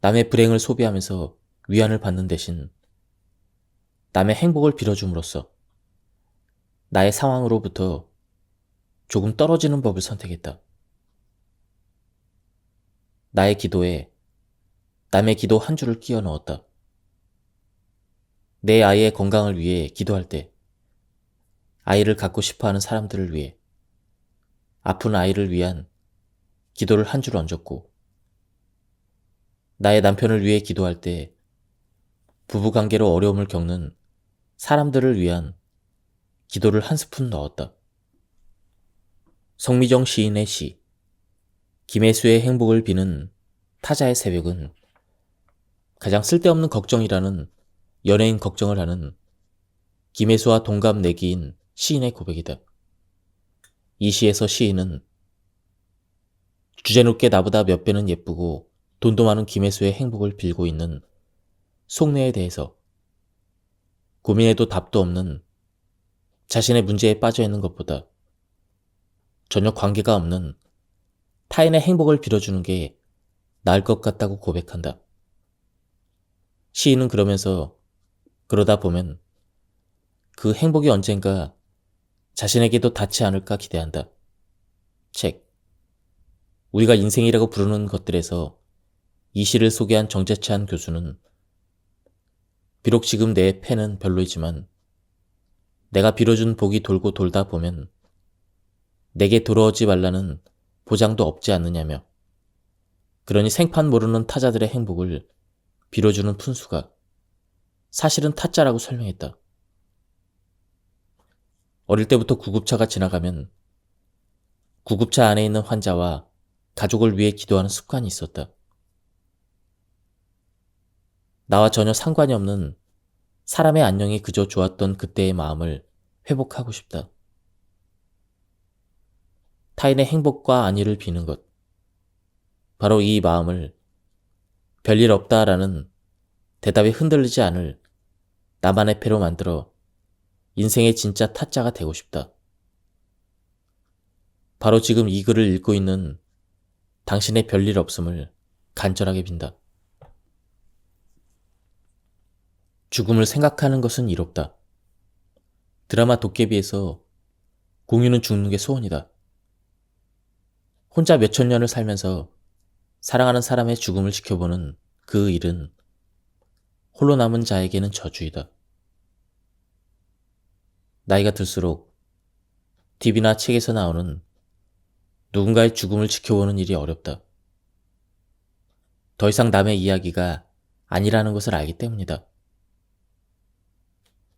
남의 불행을 소비하면서 위안을 받는 대신 남의 행복을 빌어줌으로써 나의 상황으로부터 조금 떨어지는 법을 선택했다. 나의 기도에 남의 기도 한 줄을 끼워 넣었다. 내 아이의 건강을 위해 기도할 때, 아이를 갖고 싶어하는 사람들을 위해, 아픈 아이를 위한 기도를 한 줄 얹었고, 나의 남편을 위해 기도할 때 부부관계로 어려움을 겪는 사람들을 위한 기도를 한 스푼 넣었다. 성미정 시인의 시, 김혜수의 행복을 비는 타자의 새벽은 가장 쓸데없는 걱정이라는 연예인 걱정을 하는 김혜수와 동갑 내기인 시인의 고백이다. 이 시에서 시인은 주제넘게 나보다 몇 배는 예쁘고 돈도 많은 김혜수의 행복을 빌고 있는 속내에 대해서 고민해도 답도 없는 자신의 문제에 빠져 있는 것보다 전혀 관계가 없는 타인의 행복을 빌어주는 게 나을 것 같다고 고백한다. 시인은 그러면서 그러다 보면 그 행복이 언젠가 자신에게도 닿지 않을까 기대한다. 책, 우리가 인생이라고 부르는 것들에서 이 시를 소개한 정재찬 교수는 비록 지금 내 펜은 별로이지만 내가 빌어준 복이 돌고 돌다 보면 내게 돌아오지 말라는 보장도 없지 않느냐며. 그러니 생판 모르는 타자들의 행복을 빌어주는 푼수가 사실은 타짜라고 설명했다. 어릴 때부터 구급차가 지나가면 구급차 안에 있는 환자와 가족을 위해 기도하는 습관이 있었다. 나와 전혀 상관이 없는 사람의 안녕이 그저 좋았던 그때의 마음을 회복하고 싶다. 타인의 행복과 안위를 비는 것. 바로 이 마음을 별일 없다라는 대답에 흔들리지 않을 나만의 패로 만들어 인생의 진짜 타짜가 되고 싶다. 바로 지금 이 글을 읽고 있는 당신의 별일 없음을 간절하게 빈다. 죽음을 생각하는 것은 이롭다. 드라마 도깨비에서 공유는 죽는 게 소원이다. 혼자 몇천 년을 살면서 사랑하는 사람의 죽음을 지켜보는 그 일은 홀로 남은 자에게는 저주이다. 나이가 들수록 TV나 책에서 나오는 누군가의 죽음을 지켜보는 일이 어렵다. 더 이상 남의 이야기가 아니라는 것을 알기 때문이다.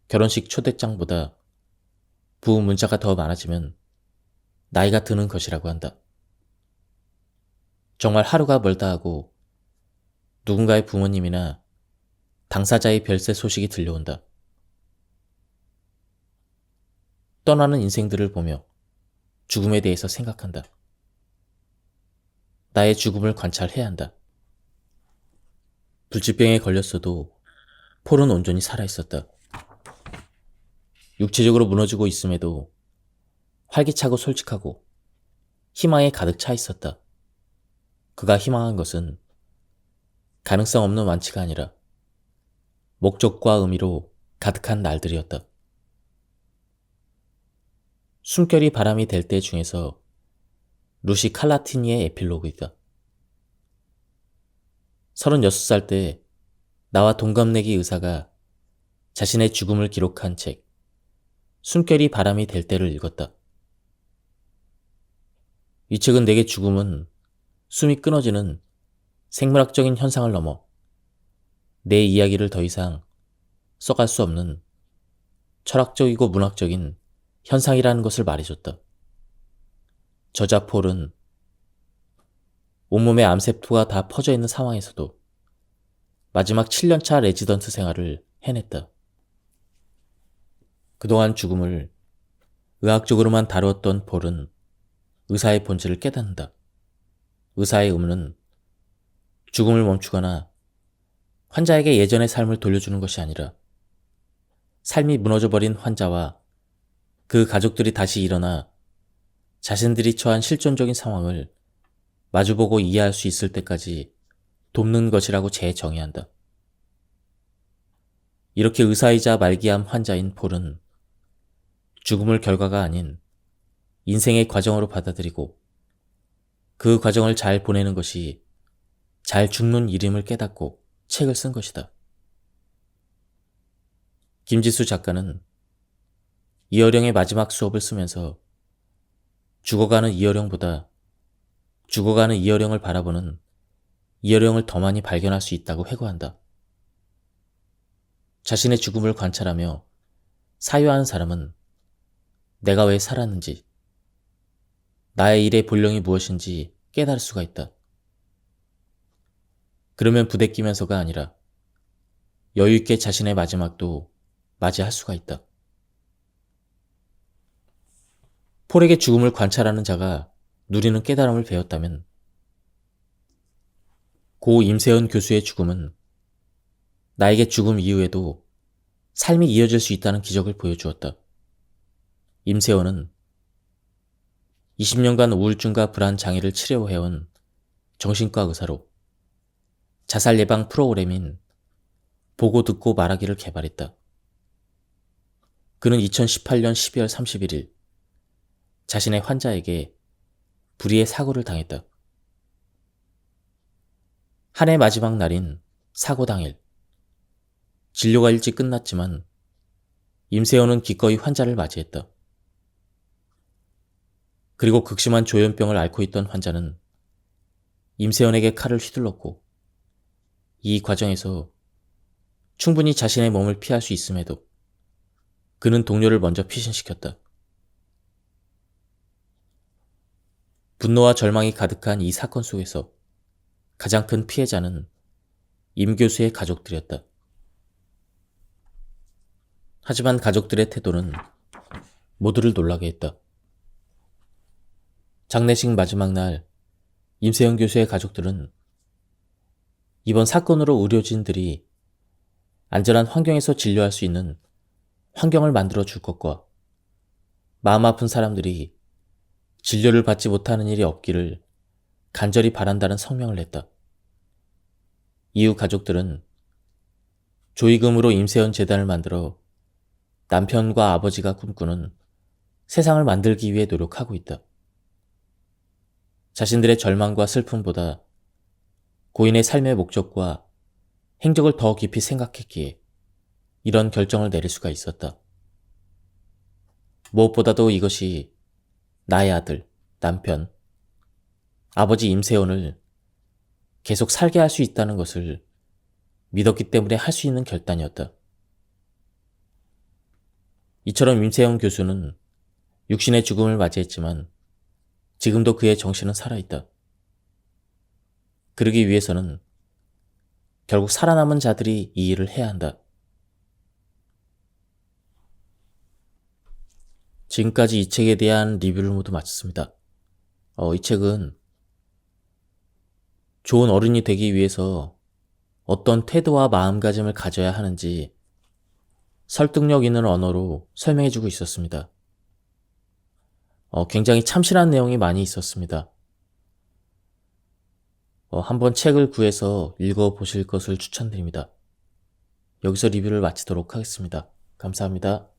결혼식 초대장보다 부부 문자가 더 많아지면 나이가 드는 것이라고 한다. 정말 하루가 멀다 하고 누군가의 부모님이나 당사자의 별세 소식이 들려온다. 떠나는 인생들을 보며 죽음에 대해서 생각한다. 나의 죽음을 관찰해야 한다. 불치병에 걸렸어도 폴은 온전히 살아있었다. 육체적으로 무너지고 있음에도 활기차고 솔직하고 희망에 가득 차 있었다. 그가 희망한 것은 가능성 없는 완치가 아니라 목적과 의미로 가득한 날들이었다. 숨결이 바람이 될 때 중에서 루시 칼라티니의 에필로그이다. 36살 때 나와 동갑내기 의사가 자신의 죽음을 기록한 책 숨결이 바람이 될 때를 읽었다. 이 책은 내게 죽음은 숨이 끊어지는 생물학적인 현상을 넘어 내 이야기를 더 이상 써갈 수 없는 철학적이고 문학적인 현상이라는 것을 말해줬다. 저자 폴은 온몸에 암세포가 다 퍼져 있는 상황에서도 마지막 7년차 레지던트 생활을 해냈다. 그동안 죽음을 의학적으로만 다루었던 폴은 의사의 본질을 깨닫는다. 의사의 의무는 죽음을 멈추거나 환자에게 예전의 삶을 돌려주는 것이 아니라 삶이 무너져버린 환자와 그 가족들이 다시 일어나 자신들이 처한 실존적인 상황을 마주보고 이해할 수 있을 때까지 돕는 것이라고 재정의한다. 이렇게 의사이자 말기암 환자인 폴은 죽음을 결과가 아닌 인생의 과정으로 받아들이고 그 과정을 잘 보내는 것이 잘 죽는 일임을 깨닫고 책을 쓴 것이다. 김지수 작가는 이어령의 마지막 수업을 쓰면서 죽어가는 이어령보다 죽어가는 이어령을 바라보는 이어령을 더 많이 발견할 수 있다고 회고한다. 자신의 죽음을 관찰하며 사유하는 사람은 내가 왜 살았는지, 나의 일의 본령이 무엇인지 깨달을 수가 있다. 그러면 부대끼면서가 아니라 여유있게 자신의 마지막도 맞이할 수가 있다. 폴에게 죽음을 관찰하는 자가 누리는 깨달음을 배웠다면 고 임세연 교수의 죽음은 나에게 죽음 이후에도 삶이 이어질 수 있다는 기적을 보여주었다. 임세연은 20년간 우울증과 불안 장애를 치료해온 정신과 의사로 자살 예방 프로그램인 보고 듣고 말하기를 개발했다. 그는 2018년 12월 31일 자신의 환자에게 불의의 사고를 당했다. 한 해 마지막 날인 사고 당일 진료가 일찍 끝났지만 임세호는 기꺼이 환자를 맞이했다. 그리고 극심한 조현병을 앓고 있던 환자는 임세원에게 칼을 휘둘렀고 이 과정에서 충분히 자신의 몸을 피할 수 있음에도 그는 동료를 먼저 피신시켰다. 분노와 절망이 가득한 이 사건 속에서 가장 큰 피해자는 임 교수의 가족들이었다. 하지만 가족들의 태도는 모두를 놀라게 했다. 장례식 마지막 날 임세영 교수의 가족들은 이번 사건으로 의료진들이 안전한 환경에서 진료할 수 있는 환경을 만들어 줄 것과 마음 아픈 사람들이 진료를 받지 못하는 일이 없기를 간절히 바란다는 성명을 냈다. 이후 가족들은 조의금으로 임세연 재단을 만들어 남편과 아버지가 꿈꾸는 세상을 만들기 위해 노력하고 있다. 자신들의 절망과 슬픔보다 고인의 삶의 목적과 행적을 더 깊이 생각했기에 이런 결정을 내릴 수가 있었다. 무엇보다도 이것이 나의 아들, 남편, 아버지 임세원을 계속 살게 할 수 있다는 것을 믿었기 때문에 할 수 있는 결단이었다. 이처럼 임세영 교수는 육신의 죽음을 맞이했지만 지금도 그의 정신은 살아있다. 그러기 위해서는 결국 살아남은 자들이 이 일을 해야 한다. 지금까지 이 책에 대한 리뷰를 모두 마쳤습니다. 이 책은 좋은 어른이 되기 위해서 어떤 태도와 마음가짐을 가져야 하는지 설득력 있는 언어로 설명해주고 있었습니다. 굉장히 참신한 내용이 많이 있었습니다. 한번 책을 구해서 읽어보실 것을 추천드립니다. 여기서 리뷰를 마치도록 하겠습니다. 감사합니다.